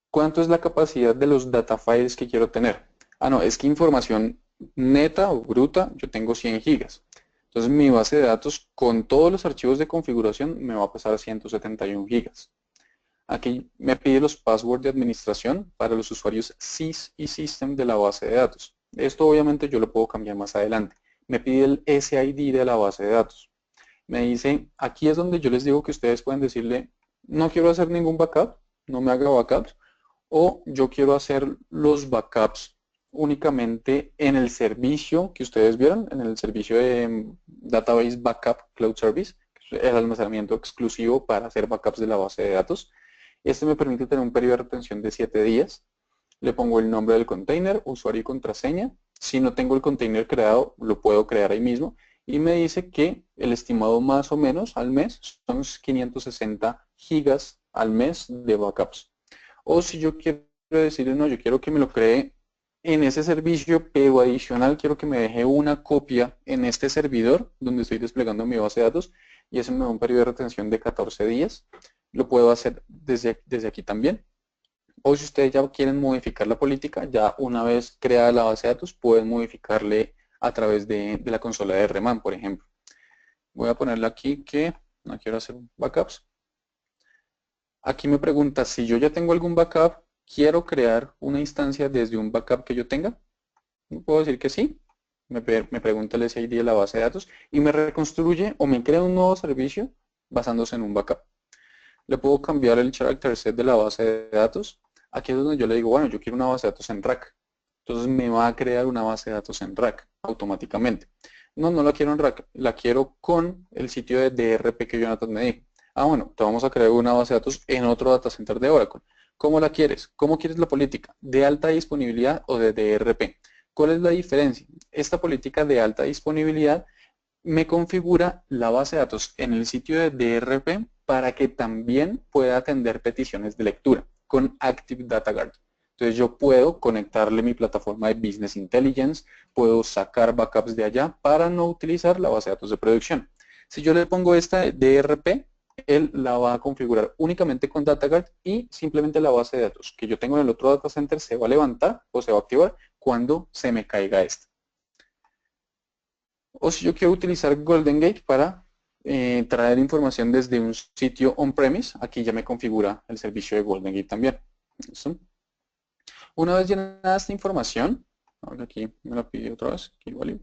¿Cuánto es la capacidad de los data files que quiero tener? Ah, no, es que información neta o bruta, yo tengo 100 gigas. Entonces mi base de datos con todos los archivos de configuración me va a pasar a 171 gigas. Aquí me pide los passwords de administración para los usuarios sys y system de la base de datos. Esto obviamente yo lo puedo cambiar más adelante. Me pide el SID de la base de datos. Me dice, aquí es donde yo les digo que ustedes pueden decirle, no quiero hacer ningún backup, no me haga backups, o yo quiero hacer los backups únicamente en el servicio que ustedes vieron, en el servicio de Database Backup Cloud Service, el almacenamiento exclusivo para hacer backups de la base de datos. Este me permite tener un periodo de retención de 7 días. Le pongo el nombre del container, usuario y contraseña. Si no tengo el container creado, lo puedo crear ahí mismo. Y me dice que el estimado más o menos al mes son 560 gigas al mes de backups. O si yo quiero decirle, no, yo quiero que me lo cree en ese servicio, pero adicional quiero que me deje una copia en este servidor donde estoy desplegando mi base de datos y eso me da un periodo de retención de 14 días. Lo puedo hacer desde aquí también. O si ustedes ya quieren modificar la política, ya una vez creada la base de datos, pueden modificarle a través de la consola de Reman, por ejemplo. Voy a ponerle aquí que no quiero hacer backups. Aquí me pregunta si yo ya tengo algún backup, quiero crear una instancia desde un backup que yo tenga. Puedo decir que sí. Me pregunta el SID de la base de datos y me reconstruye o me crea un nuevo servicio basándose en un backup. Le puedo cambiar el character set de la base de datos. Aquí es donde yo le digo, bueno, yo quiero una base de datos en rack. Entonces me va a crear una base de datos en rack automáticamente. No, no la quiero en rack, la quiero con el sitio de DRP que Jonathan me dijo. Ah, bueno, te vamos a crear una base de datos en otro data center de Oracle. ¿Cómo la quieres? ¿Cómo quieres la política? ¿De alta disponibilidad o de DRP? ¿Cuál es la diferencia? Esta política de alta disponibilidad me configura la base de datos en el sitio de DRP para que también pueda atender peticiones de lectura con Active Data Guard. Entonces yo puedo conectarle mi plataforma de Business Intelligence, puedo sacar backups de allá para no utilizar la base de datos de producción. Si yo le pongo esta de DRP, él la va a configurar únicamente con DataGuard y simplemente la base de datos que yo tengo en el otro data center se va a levantar o se va a activar cuando se me caiga esta. O si yo quiero utilizar Golden Gate para traer información desde un sitio on-premise, aquí ya me configura el servicio de Golden Gate también. ¿Listo? Una vez llenada esta información, ahora aquí me la pide otra vez, aquí igual.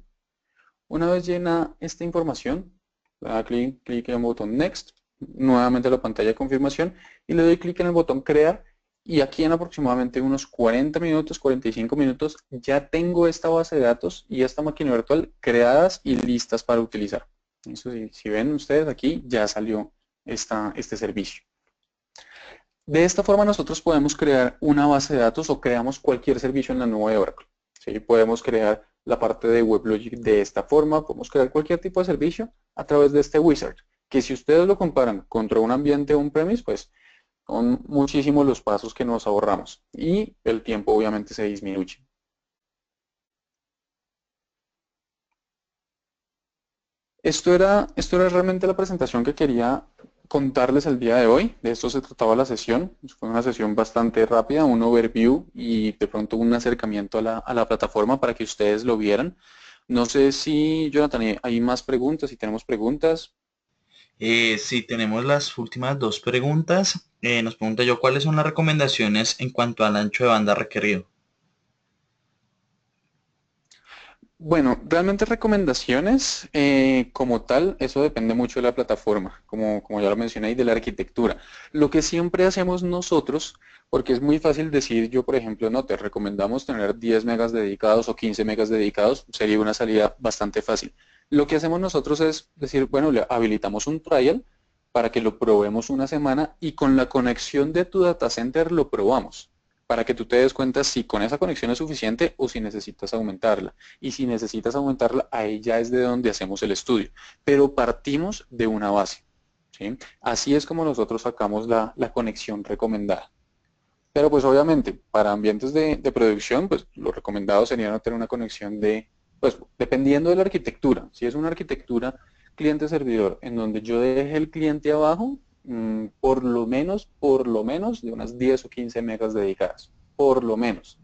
Una vez llena esta información, le da clic en el botón Next, nuevamente la pantalla de confirmación y le doy clic en el botón Crear y aquí en aproximadamente unos 40 minutos, 45 minutos ya tengo esta base de datos y esta máquina virtual creadas y listas para utilizar. Eso sí, si ven ustedes aquí ya salió este servicio. De esta forma nosotros podemos crear una base de datos o creamos cualquier servicio en la nube de Oracle. ¿Sí? Podemos crear la parte de WebLogic de esta forma, podemos crear cualquier tipo de servicio a través de este wizard, que si ustedes lo comparan contra un ambiente on-premise, pues son muchísimos los pasos que nos ahorramos y el tiempo obviamente se disminuye. Esto era realmente la presentación que quería contarles el día de hoy. De esto se trataba la sesión. Fue una sesión bastante rápida, un overview y de pronto un acercamiento a la plataforma para que ustedes lo vieran. No sé si, Jonathan, hay más preguntas, si tenemos preguntas.
Sí, tenemos las últimas dos preguntas. Nos pregunta yo, ¿cuáles son las recomendaciones en cuanto al ancho de banda requerido?
Bueno, realmente recomendaciones como tal, eso depende mucho de la plataforma, como ya lo mencioné, y de la arquitectura. Lo que siempre hacemos nosotros, porque es muy fácil decir, yo por ejemplo, no, te recomendamos tener 10 megas dedicados o 15 megas dedicados, sería una salida bastante fácil. Lo que hacemos nosotros es decir, bueno, le habilitamos un trial para que lo probemos una semana y con la conexión de tu data center lo probamos para que tú te des cuenta si con esa conexión es suficiente o si necesitas aumentarla. Y si necesitas aumentarla, ahí ya es de donde hacemos el estudio. Pero partimos de una base. ¿Sí? Así es como nosotros sacamos la conexión recomendada. Pero pues obviamente, para ambientes de producción, pues lo recomendado sería no tener una conexión pues dependiendo de la arquitectura. Si es una arquitectura cliente-servidor en donde yo deje el cliente abajo, por lo menos de unas 10 o 15 megas dedicadas, por lo menos.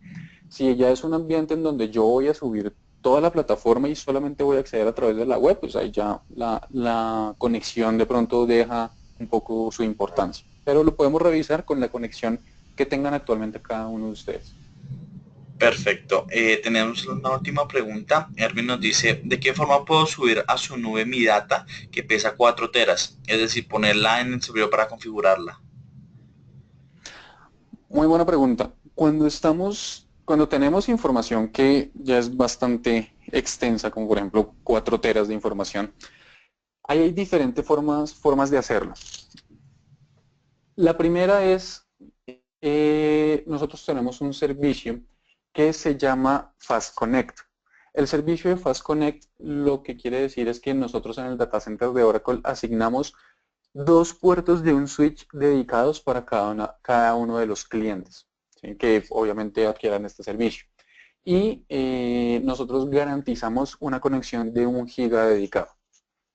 Si ya es un ambiente en donde yo voy a subir toda la plataforma y solamente voy a acceder a través de la web, pues ahí ya la conexión de pronto deja un poco su importancia. Pero lo podemos revisar con la conexión que tengan actualmente cada uno de ustedes.
Perfecto. Tenemos una última pregunta. Erwin nos dice, ¿de qué forma puedo subir a su nube mi data que pesa 4 teras? Es decir, ponerla en el servidor para configurarla.
Muy buena pregunta. Cuando tenemos información que ya es bastante extensa, como por ejemplo 4 teras de información, hay diferentes formas de hacerlo. La primera es, nosotros tenemos un servicio que se llama Fast Connect. El servicio de Fast Connect lo que quiere decir es que nosotros en el data center de Oracle asignamos 2 puertos de un switch dedicados para cada uno de los clientes, ¿sí? Que obviamente adquieran este servicio. Y nosotros garantizamos una conexión de 1 giga dedicado.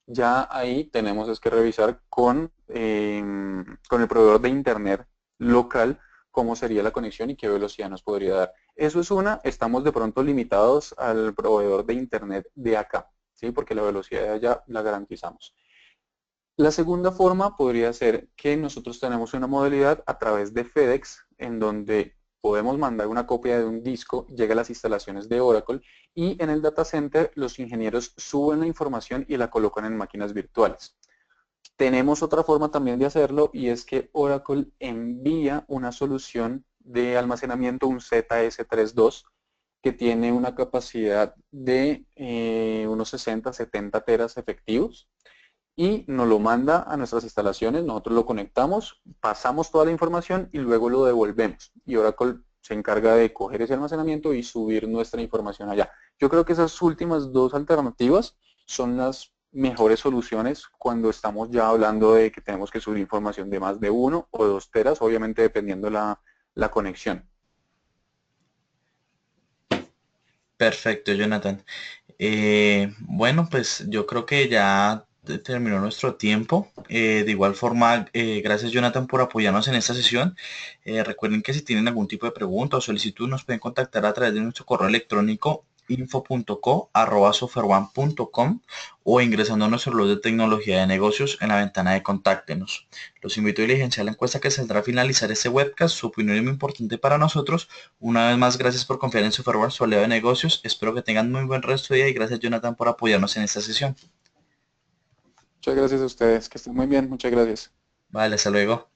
Ya ahí tenemos es que revisar con el proveedor de internet local cómo sería la conexión y qué velocidad nos podría dar. Eso es estamos de pronto limitados al proveedor de internet de acá, ¿sí? Porque la velocidad de allá la garantizamos. La segunda forma podría ser que nosotros tenemos una modalidad a través de FedEx en donde podemos mandar una copia de un disco, llega a las instalaciones de Oracle y en el data center los ingenieros suben la información y la colocan en máquinas virtuales. Tenemos otra forma también de hacerlo y es que Oracle envía una solución de almacenamiento, un ZS32, que tiene una capacidad de unos 60-70 teras efectivos y nos lo manda a nuestras instalaciones, nosotros lo conectamos, pasamos toda la información y luego lo devolvemos. Y Oracle se encarga de coger ese almacenamiento y subir nuestra información allá. Yo creo que esas últimas dos alternativas son las mejores soluciones cuando estamos ya hablando de que tenemos que subir información de más de 1 o 2 teras, obviamente dependiendo la conexión.
Perfecto, Jonathan. Bueno, pues yo creo que ya terminó nuestro tiempo. De igual forma, gracias Jonathan por apoyarnos en esta sesión. Recuerden que si tienen algún tipo de pregunta o solicitud nos pueden contactar a través de nuestro correo electrónico info.co@softwareone.com o ingresando a nuestro blog de tecnología de negocios en la ventana de Contáctenos. Los invito a diligenciar la encuesta que saldrá a finalizar este webcast. Su opinión es muy importante para nosotros. Una vez más, gracias por confiar en Software, su aliado de negocios. Espero que tengan muy buen resto de día y gracias Jonathan por apoyarnos en esta sesión.
Muchas gracias a ustedes, que estén muy bien, muchas gracias.
Vale, hasta luego.